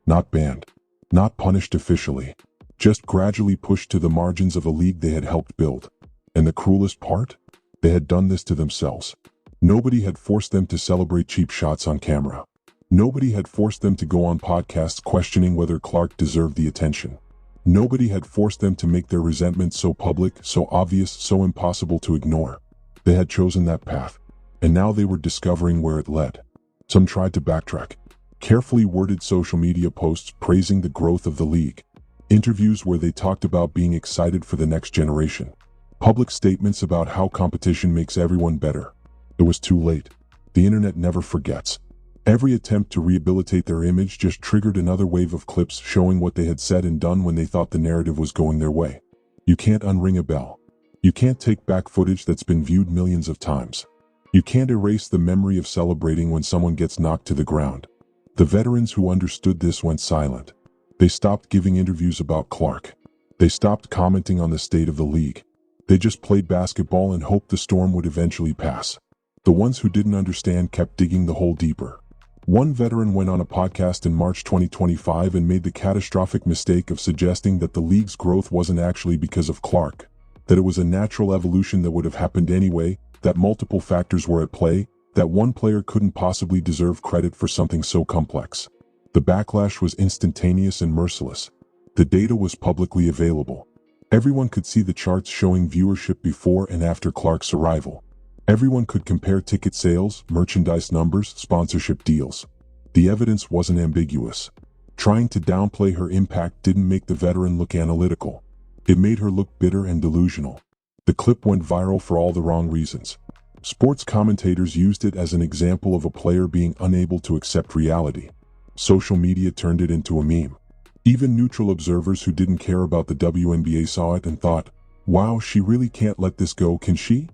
A: Not banned. Not punished officially. Just gradually pushed to the margins of a league they had helped build. And the cruelest part? They had done this to themselves. Nobody had forced them to celebrate cheap shots on camera. Nobody had forced them to go on podcasts questioning whether Clark deserved the attention. Nobody had forced them to make their resentment so public, so obvious, so impossible to ignore. They had chosen that path. And now they were discovering where it led. Some tried to backtrack. Carefully worded social media posts praising the growth of the league. Interviews where they talked about being excited for the next generation. Public statements about how competition makes everyone better. It was too late. The internet never forgets. Every attempt to rehabilitate their image just triggered another wave of clips showing what they had said and done when they thought the narrative was going their way. You can't unring a bell. You can't take back footage that's been viewed millions of times. You can't erase the memory of celebrating when someone gets knocked to the ground. The veterans who understood this went silent. They stopped giving interviews about Clark. They stopped commenting on the state of the league. They just played basketball and hoped the storm would eventually pass. The ones who didn't understand kept digging the hole deeper. One veteran went on a podcast in March 2025 and made the catastrophic mistake of suggesting that the league's growth wasn't actually because of Clark, that it was a natural evolution that would have happened anyway, that multiple factors were at play, that one player couldn't possibly deserve credit for something so complex. The backlash was instantaneous and merciless. The data was publicly available. Everyone could see the charts showing viewership before and after Clark's arrival. Everyone could compare ticket sales, merchandise numbers, sponsorship deals. The evidence wasn't ambiguous. Trying to downplay her impact didn't make the veteran look analytical. It made her look bitter and delusional. The clip went viral for all the wrong reasons. Sports commentators used it as an example of a player being unable to accept reality. Social media turned it into a meme. Even neutral observers who didn't care about the WNBA saw it and thought, wow, she really can't let this go, can she?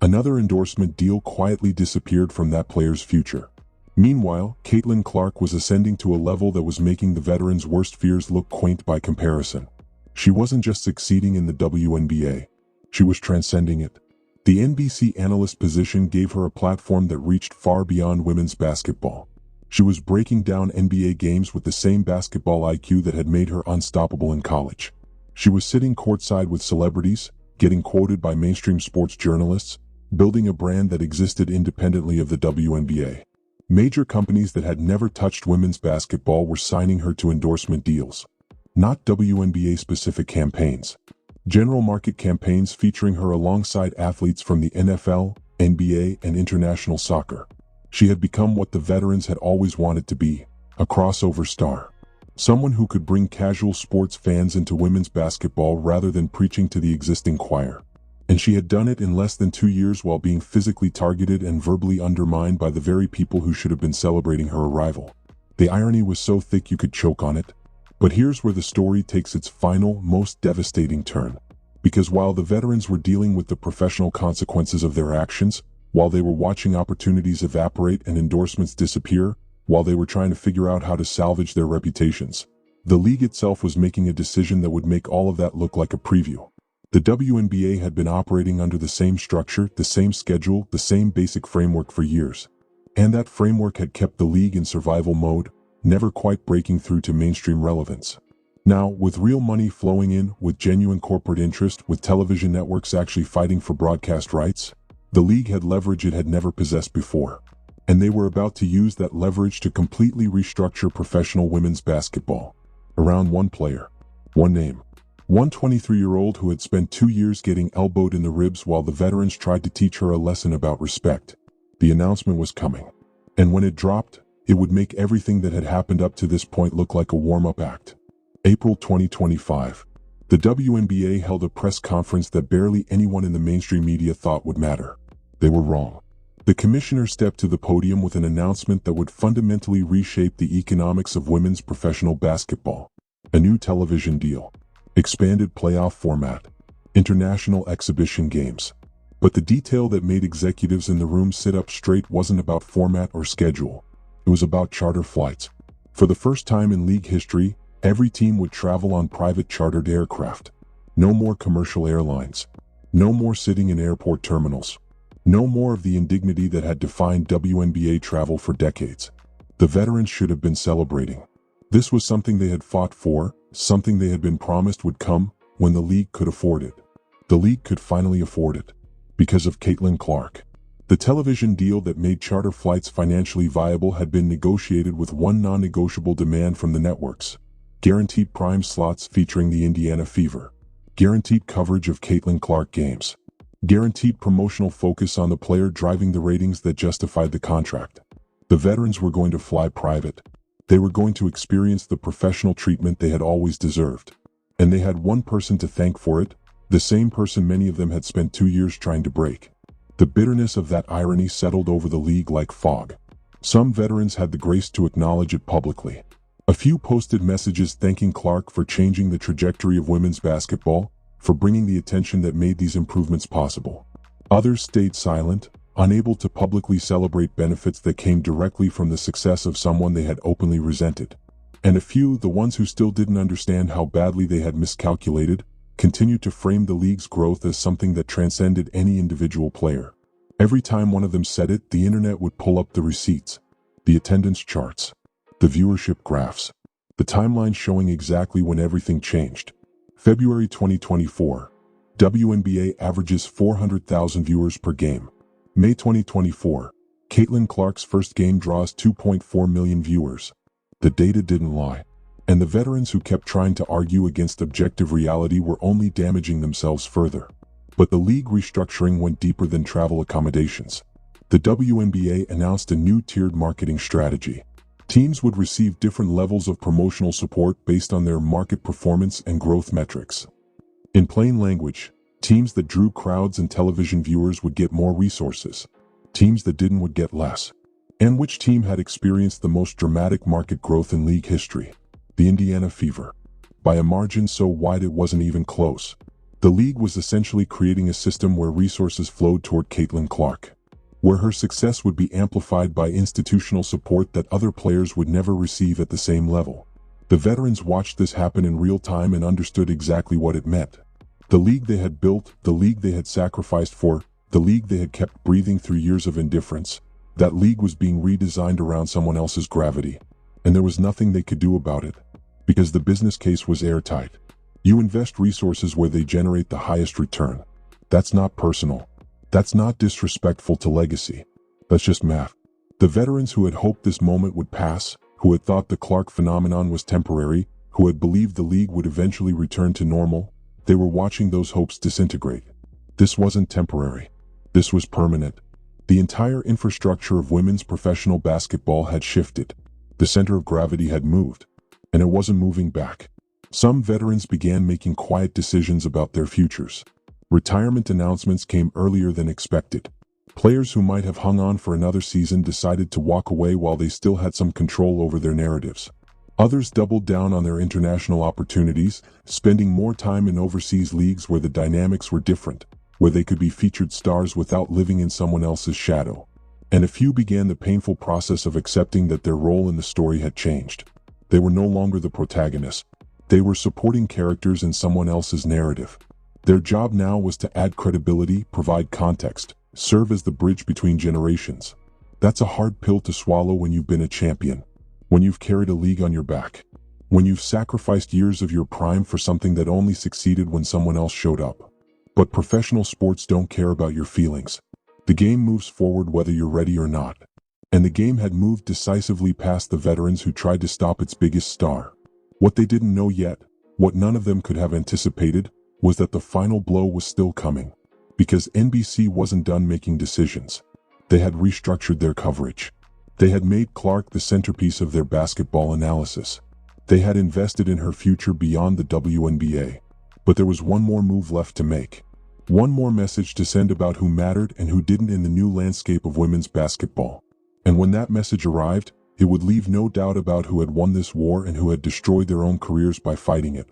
A: Another endorsement deal quietly disappeared from that player's future. Meanwhile, Caitlin Clark was ascending to a level that was making the veteran's worst fears look quaint by comparison. She wasn't just succeeding in the WNBA. She was transcending it. The NBC analyst position gave her a platform that reached far beyond women's basketball. She was breaking down NBA games with the same basketball IQ that had made her unstoppable in college. She was sitting courtside with celebrities, getting quoted by mainstream sports journalists, building a brand that existed independently of the WNBA. Major companies that had never touched women's basketball were signing her to endorsement deals. Not WNBA-specific campaigns. General market campaigns featuring her alongside athletes from the NFL, NBA, and international soccer. She had become what the veterans had always wanted to be, a crossover star. Someone who could bring casual sports fans into women's basketball rather than preaching to the existing choir. And she had done it in less than 2 years while being physically targeted and verbally undermined by the very people who should have been celebrating her arrival. The irony was so thick you could choke on it. But here's where the story takes its final, most devastating turn. Because while the veterans were dealing with the professional consequences of their actions, while they were watching opportunities evaporate and endorsements disappear, while they were trying to figure out how to salvage their reputations, the league itself was making a decision that would make all of that look like a preview. The WNBA had been operating under the same structure, the same schedule, the same basic framework for years. And that framework had kept the league in survival mode, never quite breaking through to mainstream relevance. Now, with real money flowing in, with genuine corporate interest, with television networks actually fighting for broadcast rights, the league had leverage it had never possessed before. And they were about to use that leverage to completely restructure professional women's basketball. Around one player. One name. One 23-year-old who had spent 2 years getting elbowed in the ribs while the veterans tried to teach her a lesson about respect. The announcement was coming. And when it dropped, it would make everything that had happened up to this point look like a warm-up act. April 2025. The WNBA held a press conference that barely anyone in the mainstream media thought would matter. They were wrong. The commissioner stepped to the podium with an announcement that would fundamentally reshape the economics of women's professional basketball. A new television deal. Expanded playoff format. International exhibition games. But the detail that made executives in the room sit up straight wasn't about format or schedule. It was about charter flights. For the first time in league history, every team would travel on private chartered aircraft. No more commercial airlines. No more sitting in airport terminals. No more of the indignity that had defined WNBA travel for decades. The veterans should have been celebrating. This was something they had fought for, something they had been promised would come when the league could afford it. The league could finally afford it. Because of Caitlin Clark. The television deal that made charter flights financially viable had been negotiated with one non-negotiable demand from the networks. Guaranteed prime slots featuring the Indiana Fever. Guaranteed coverage of Caitlin Clark games. Guaranteed promotional focus on the player driving the ratings that justified the contract. The veterans were going to fly private. They were going to experience the professional treatment they had always deserved. And they had one person to thank for it, the same person many of them had spent 2 years trying to break. The bitterness of that irony settled over the league like fog. Some veterans had the grace to acknowledge it publicly. A few posted messages thanking Clark for changing the trajectory of women's basketball, for bringing the attention that made these improvements possible. Others stayed silent, unable to publicly celebrate benefits that came directly from the success of someone they had openly resented. And a few, the ones who still didn't understand how badly they had miscalculated, continued to frame the league's growth as something that transcended any individual player. Every time one of them said it, the internet would pull up the receipts, the attendance charts, the viewership graphs, the timeline showing exactly when everything changed. February 2024. WNBA averages 400,000 viewers per game. May 2024. Caitlin Clark's first game draws 2.4 million viewers. The data didn't lie. And the veterans who kept trying to argue against objective reality were only damaging themselves further. But the league restructuring went deeper than travel accommodations. The WNBA announced a new tiered marketing strategy. Teams would receive different levels of promotional support based on their market performance and growth metrics. In plain language, teams that drew crowds and television viewers would get more resources. Teams that didn't would get less. And which team had experienced the most dramatic market growth in league history? The Indiana Fever. By a margin so wide it wasn't even close. The league was essentially creating a system where resources flowed toward Caitlin Clark, where her success would be amplified by institutional support that other players would never receive at the same level. The veterans watched this happen in real time and understood exactly what it meant. The league they had built, the league they had sacrificed for, the league they had kept breathing through years of indifference, that league was being redesigned around someone else's gravity. And there was nothing they could do about it, because the business case was airtight. You invest resources where they generate the highest return. That's not personal. That's not disrespectful to legacy. That's just math. The veterans who had hoped this moment would pass, who had thought the Clark phenomenon was temporary, who had believed the league would eventually return to normal, they were watching those hopes disintegrate. This wasn't temporary. This was permanent. The entire infrastructure of women's professional basketball had shifted. The center of gravity had moved, and it wasn't moving back. Some veterans began making quiet decisions about their futures. Retirement announcements came earlier than expected. Players who might have hung on for another season decided to walk away while they still had some control over their narratives. Others doubled down on their international opportunities, spending more time in overseas leagues where the dynamics were different, where they could be featured stars without living in someone else's shadow. And a few began the painful process of accepting that their role in the story had changed. They were no longer the protagonists. They were supporting characters in someone else's narrative. Their job now was to add credibility, provide context, serve as the bridge between generations. That's a hard pill to swallow when you've been a champion, when you've carried a league on your back, when you've sacrificed years of your prime for something that only succeeded when someone else showed up. But professional sports don't care about your feelings. The game moves forward whether you're ready or not. And the game had moved decisively past the veterans who tried to stop its biggest star. What they didn't know yet, what none of them could have anticipated, was that the final blow was still coming. Because NBC wasn't done making decisions. They had restructured their coverage. They had made Clark the centerpiece of their basketball analysis. They had invested in her future beyond the WNBA. But there was one more move left to make. One more message to send about who mattered and who didn't in the new landscape of women's basketball. And when that message arrived, it would leave no doubt about who had won this war and who had destroyed their own careers by fighting it.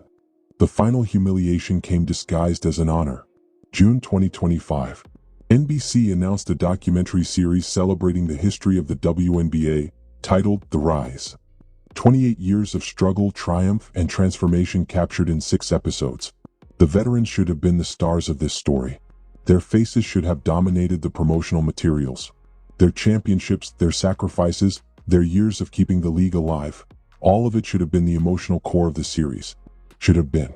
A: The final humiliation came disguised as an honor. June 2025. NBC announced a documentary series celebrating the history of the WNBA, titled The Rise. 28 years of struggle, triumph, and transformation captured in 6 episodes. The veterans should have been the stars of this story. Their faces should have dominated the promotional materials. Their championships, their sacrifices, their years of keeping the league alive, all of it should have been the emotional core of the series. Should have been.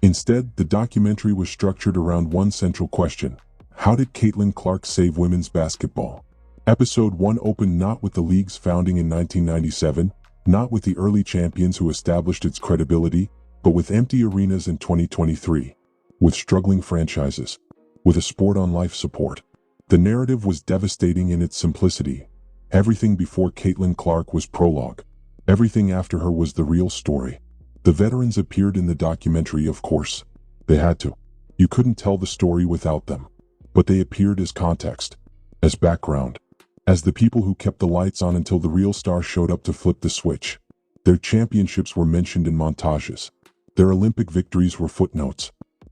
A: Instead, the documentary was structured around one central question. How did Caitlin Clark save women's basketball? Episode 1 opened not with the league's founding in 1997, not with the early champions who established its credibility, but with empty arenas in 2023, with struggling franchises, with a sport on life support. The narrative was devastating in its simplicity. Everything before Caitlin Clark was prologue. Everything after her was the real story. The veterans appeared in the documentary, of course. They had to. You couldn't tell the story without them. But they appeared as context, as background, as the people who kept the lights on until the real star showed up to flip the switch. Their championships were mentioned in montages. Their Olympic victories were footnotes.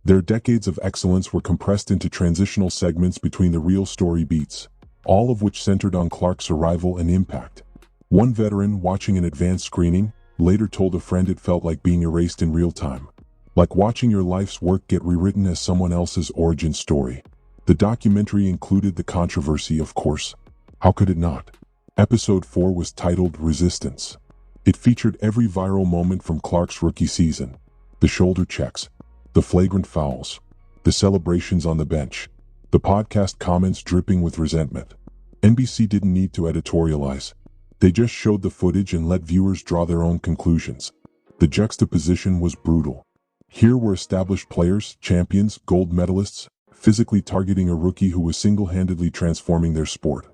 A: Their decades of excellence were compressed into transitional segments between the real story beats, all of which centered on Clark's arrival and impact. One veteran, watching an advanced screening, later told a friend it felt like being erased in real time. Like watching your life's work get rewritten as someone else's origin story. The documentary included the controversy, of course. How could it not? Episode 4 was titled Resistance. It featured every viral moment from Clark's rookie season. The shoulder checks, the flagrant fouls, the celebrations on the bench, the podcast comments dripping with resentment. NBC didn't need to editorialize. They just showed the footage and let viewers draw their own conclusions. The juxtaposition was brutal. Here were established players, champions, gold medalists, physically targeting a rookie who was single-handedly transforming their sport.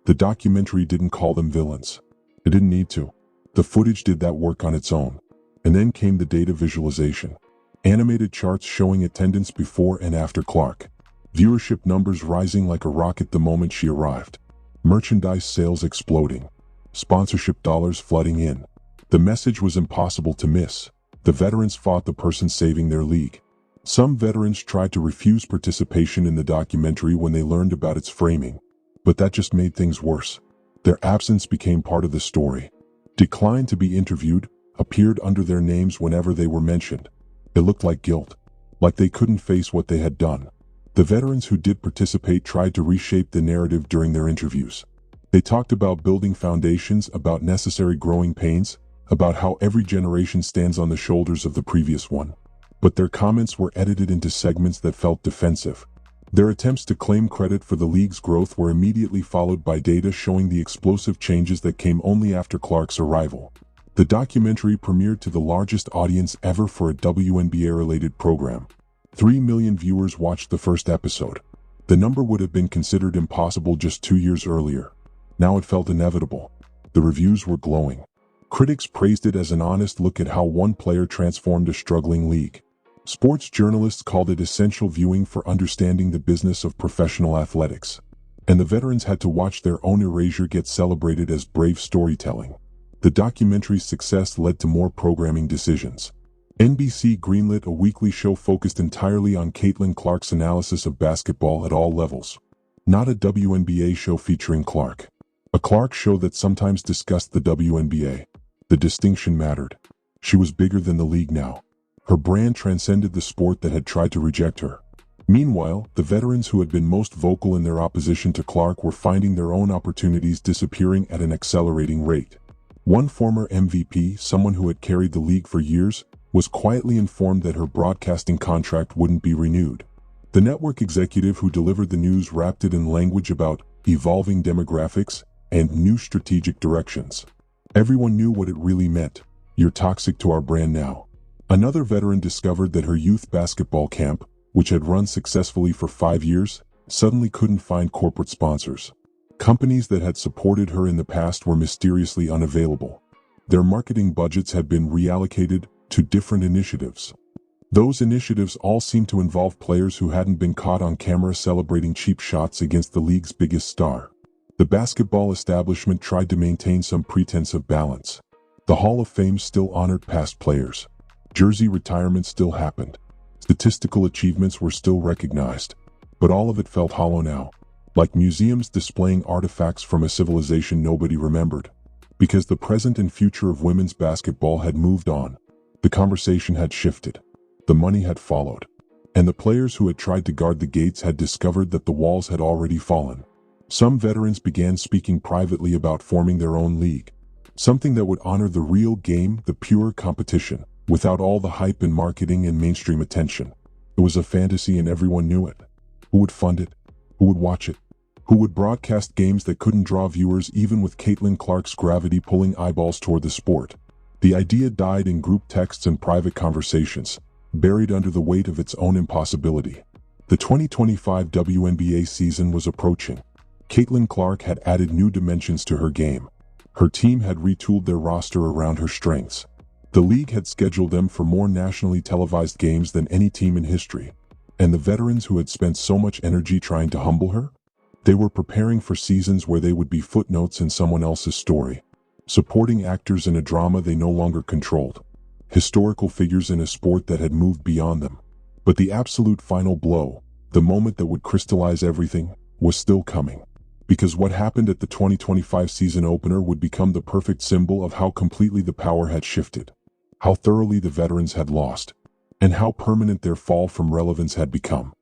A: The documentary didn't call them villains. It didn't need to. The footage did that work on its own. And then came the data visualization. Animated charts showing attendance before and after Clark. Viewership numbers rising like a rocket the moment she arrived. Merchandise sales exploding. Sponsorship dollars flooding in. The message was impossible to miss. The veterans fought the person saving their league. Some veterans tried to refuse participation in the documentary when they learned about its framing. But that just made things worse. Their absence became part of the story. Declined to be interviewed, appeared under their names whenever they were mentioned. It looked like guilt. Like they couldn't face what they had done. The veterans who did participate tried to reshape the narrative during their interviews. They talked about building foundations, about necessary growing pains, about how every generation stands on the shoulders of the previous one. But their comments were edited into segments that felt defensive. Their attempts to claim credit for the league's growth were immediately followed by data showing the explosive changes that came only after Clark's arrival. The documentary premiered to the largest audience ever for a WNBA-related program. 3 million viewers watched the first episode. The number would have been considered impossible just 2 years earlier. Now it felt inevitable. The reviews were glowing. Critics praised it as an honest look at how one player transformed a struggling league. Sports journalists called it essential viewing for understanding the business of professional athletics. And the veterans had to watch their own erasure get celebrated as brave storytelling. The documentary's success led to more programming decisions. NBC greenlit a weekly show focused entirely on Caitlin Clark's analysis of basketball at all levels. Not a WNBA show featuring Clark. A Clark show that sometimes discussed the WNBA. The distinction mattered. She was bigger than the league now. Her brand transcended the sport that had tried to reject her. Meanwhile, the veterans who had been most vocal in their opposition to Clark were finding their own opportunities disappearing at an accelerating rate. One former MVP, someone who had carried the league for years, was quietly informed that her broadcasting contract wouldn't be renewed. The network executive who delivered the news wrapped it in language about evolving demographics and new strategic directions. Everyone knew what it really meant. You're toxic to our brand now. Another veteran discovered that her youth basketball camp, which had run successfully for 5 years, suddenly couldn't find corporate sponsors. Companies that had supported her in the past were mysteriously unavailable. Their marketing budgets had been reallocated to different initiatives. Those initiatives all seemed to involve players who hadn't been caught on camera celebrating cheap shots against the league's biggest star. The basketball establishment tried to maintain some pretense of balance. The Hall of Fame still honored past players. Jersey retirements still happened. Statistical achievements were still recognized. But all of it felt hollow now. Like museums displaying artifacts from a civilization nobody remembered. Because the present and future of women's basketball had moved on. The conversation had shifted. The money had followed. And the players who had tried to guard the gates had discovered that the walls had already fallen. Some veterans began speaking privately about forming their own league. Something that would honor the real game, the pure competition, without all the hype and marketing and mainstream attention. It was a fantasy and everyone knew it. Who would fund it? Who would watch it? Who would broadcast games that couldn't draw viewers even with Caitlin Clark's gravity pulling eyeballs toward the sport? The idea died in group texts and private conversations, buried under the weight of its own impossibility. The 2025 WNBA season was approaching. Caitlin Clark had added new dimensions to her game. Her team had retooled their roster around her strengths. The league had scheduled them for more nationally televised games than any team in history. And the veterans who had spent so much energy trying to humble her? They were preparing for seasons where they would be footnotes in someone else's story. Supporting actors in a drama they no longer controlled. Historical figures in a sport that had moved beyond them. But the absolute final blow, the moment that would crystallize everything, was still coming. Because what happened at the 2025 season opener would become the perfect symbol of how completely the power had shifted, how thoroughly the veterans had lost, and how permanent their fall from relevance had become.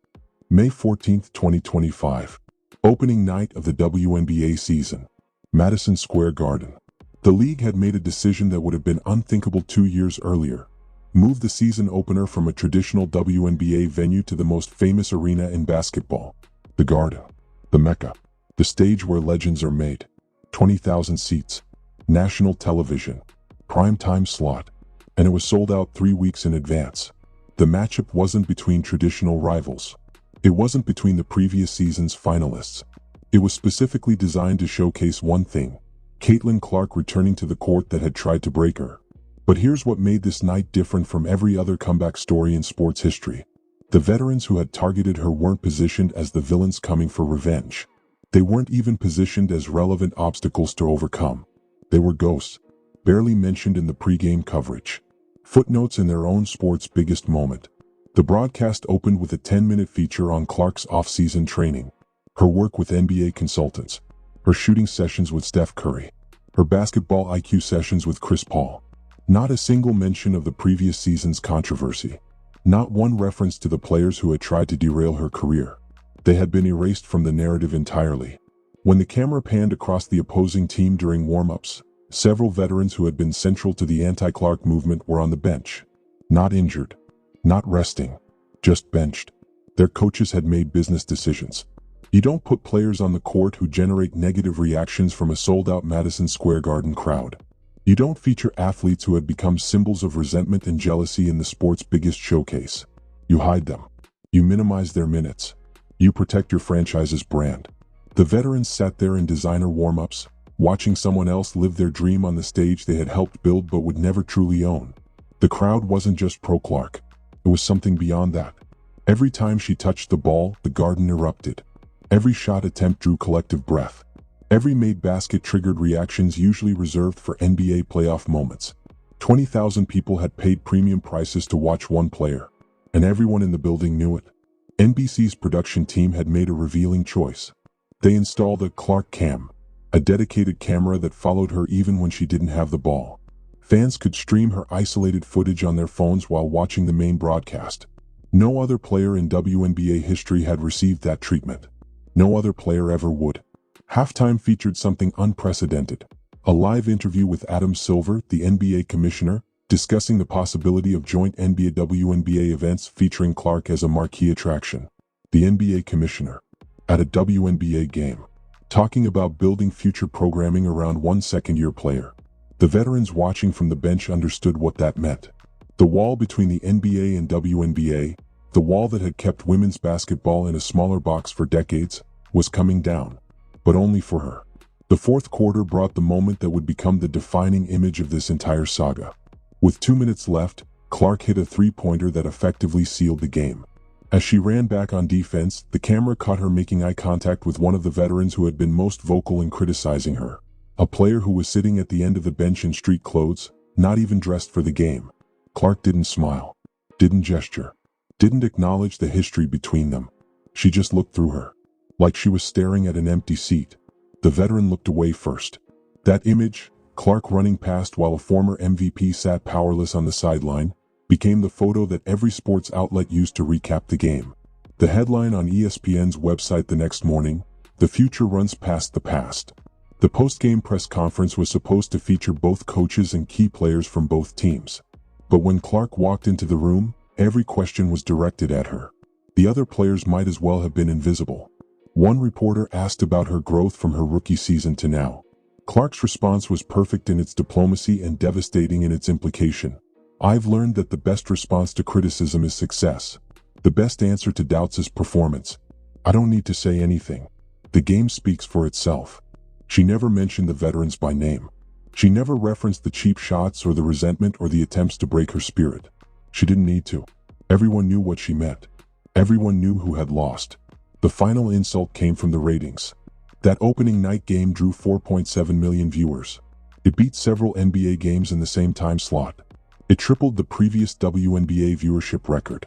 A: May 14, 2025. Opening night of the WNBA season. Madison Square Garden. The league had made a decision that would have been unthinkable 2 years earlier. Move the season opener from a traditional WNBA venue to the most famous arena in basketball. The Garden. The Mecca. The stage where legends are made. 20,000 seats. National television. Prime time slot. And it was sold out 3 weeks in advance. The matchup wasn't between traditional rivals. It wasn't between the previous season's finalists. It was specifically designed to showcase one thing: Caitlin Clark returning to the court that had tried to break her. But here's what made this night different from every other comeback story in sports history. The veterans who had targeted her weren't positioned as the villains coming for revenge. They weren't even positioned as relevant obstacles to overcome. They were ghosts, barely mentioned in the pregame coverage. Footnotes in their own sport's biggest moment. The broadcast opened with a 10-minute feature on Clark's off-season training, her work with NBA consultants, her shooting sessions with Steph Curry, her basketball IQ sessions with Chris Paul. Not a single mention of the previous season's controversy. Not one reference to the players who had tried to derail her career. They had been erased from the narrative entirely. When the camera panned across the opposing team during warm-ups, several veterans who had been central to the anti-Clark movement were on the bench. Not injured. Not resting. Just benched. Their coaches had made business decisions. You don't put players on the court who generate negative reactions from a sold-out Madison Square Garden crowd. You don't feature athletes who had become symbols of resentment and jealousy in the sport's biggest showcase. You hide them. You minimize their minutes. You protect your franchise's brand. The veterans sat there in designer warm-ups, watching someone else live their dream on the stage they had helped build but would never truly own. The crowd wasn't just pro-Clark. It was something beyond that. Every time she touched the ball, the Garden erupted. Every shot attempt drew collective breath. Every made basket triggered reactions usually reserved for NBA playoff moments. 20,000 people had paid premium prices to watch one player, and everyone in the building knew it. NBC's production team had made a revealing choice. They installed a Clark Cam, a dedicated camera that followed her even when she didn't have the ball. Fans could stream her isolated footage on their phones while watching the main broadcast. No other player in WNBA history had received that treatment. No other player ever would. Halftime featured something unprecedented. A live interview with Adam Silver, the NBA commissioner, discussing the possibility of joint NBA-WNBA events featuring Clark as a marquee attraction. The NBA commissioner, at a WNBA game, talking about building future programming around one second-year player. The veterans watching from the bench understood what that meant. The wall between the NBA and WNBA, the wall that had kept women's basketball in a smaller box for decades, was coming down. But only for her. The fourth quarter brought the moment that would become the defining image of this entire saga. With 2 minutes left, Clark hit a three-pointer that effectively sealed the game. As she ran back on defense, the camera caught her making eye contact with one of the veterans who had been most vocal in criticizing her. A player who was sitting at the end of the bench in street clothes, not even dressed for the game. Clark didn't smile, didn't gesture, didn't acknowledge the history between them. She just looked through her, like she was staring at an empty seat. The veteran looked away first. That image, Clark running past while a former MVP sat powerless on the sideline, became the photo that every sports outlet used to recap the game. The headline on ESPN's website the next morning: "The future runs past the past." The post-game press conference was supposed to feature both coaches and key players from both teams. But when Clark walked into the room, every question was directed at her. The other players might as well have been invisible. One reporter asked about her growth from her rookie season to now. Clark's response was perfect in its diplomacy and devastating in its implication. "I've learned that the best response to criticism is success. The best answer to doubts is performance. I don't need to say anything. The game speaks for itself." She never mentioned the veterans by name. She never referenced the cheap shots or the resentment or the attempts to break her spirit. She didn't need to. Everyone knew what she meant. Everyone knew who had lost. The final insult came from the ratings. That opening night game drew 4.7 million viewers. It beat several NBA games in the same time slot. It tripled the previous WNBA viewership record.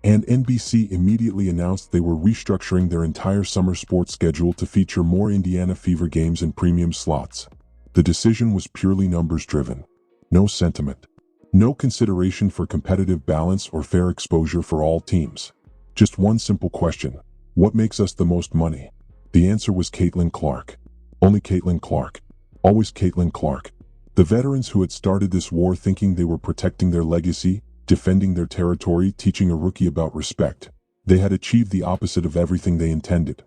A: And NBC immediately announced they were restructuring their entire summer sports schedule to feature more Indiana Fever games and premium slots. The decision was purely numbers-driven. No sentiment. No consideration for competitive balance or fair exposure for all teams. Just one simple question. What makes us the most money? The answer was Caitlin Clark. Only Caitlin Clark. Always Caitlin Clark. The veterans who had started this war thinking they were protecting their legacy, defending their territory, teaching a rookie about respect. They had achieved the opposite of everything they intended.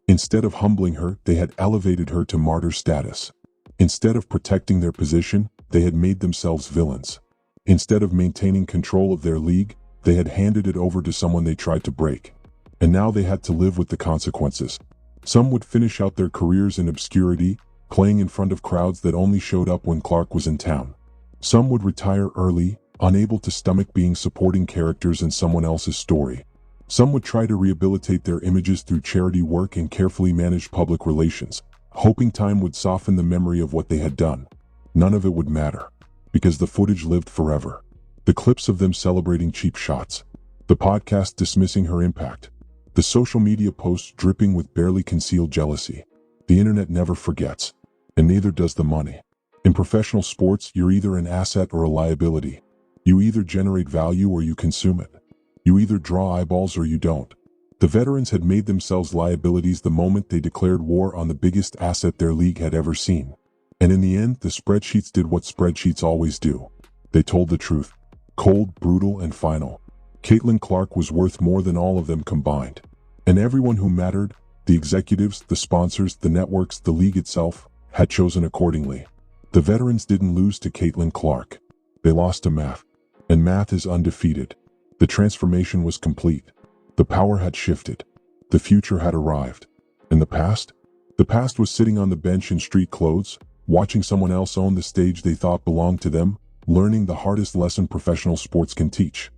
A: Instead of humbling her, they had elevated her to martyr status. Instead of protecting their position, they had made themselves villains. Instead of maintaining control of their league, they had handed it over to someone they tried to break. And now they had to live with the consequences. Some would finish out their careers in obscurity, playing in front of crowds that only showed up when Clark was in town. Some would retire early, unable to stomach being supporting characters in someone else's story. Some would try to rehabilitate their images through charity work and carefully managed public relations, hoping time would soften the memory of what they had done. None of it would matter, because the footage lived forever. The clips of them celebrating cheap shots, the podcast dismissing her impact, the social media posts dripping with barely concealed jealousy. The internet never forgets, and neither does the money. In professional sports, you're either an asset or a liability. You either generate value or you consume it. You either draw eyeballs or you don't. The veterans had made themselves liabilities the moment they declared war on the biggest asset their league had ever seen. And in the end, the spreadsheets did what spreadsheets always do. They told the truth. Cold, brutal, and final. Caitlin Clark was worth more than all of them combined. And everyone who mattered, the executives, the sponsors, the networks, the league itself, had chosen accordingly. The veterans didn't lose to Caitlin Clark. They lost to math. And math is undefeated. The transformation was complete. The power had shifted. The future had arrived. And the past? The past was sitting on the bench in street clothes, watching someone else own the stage they thought belonged to them, learning the hardest lesson professional sports can teach.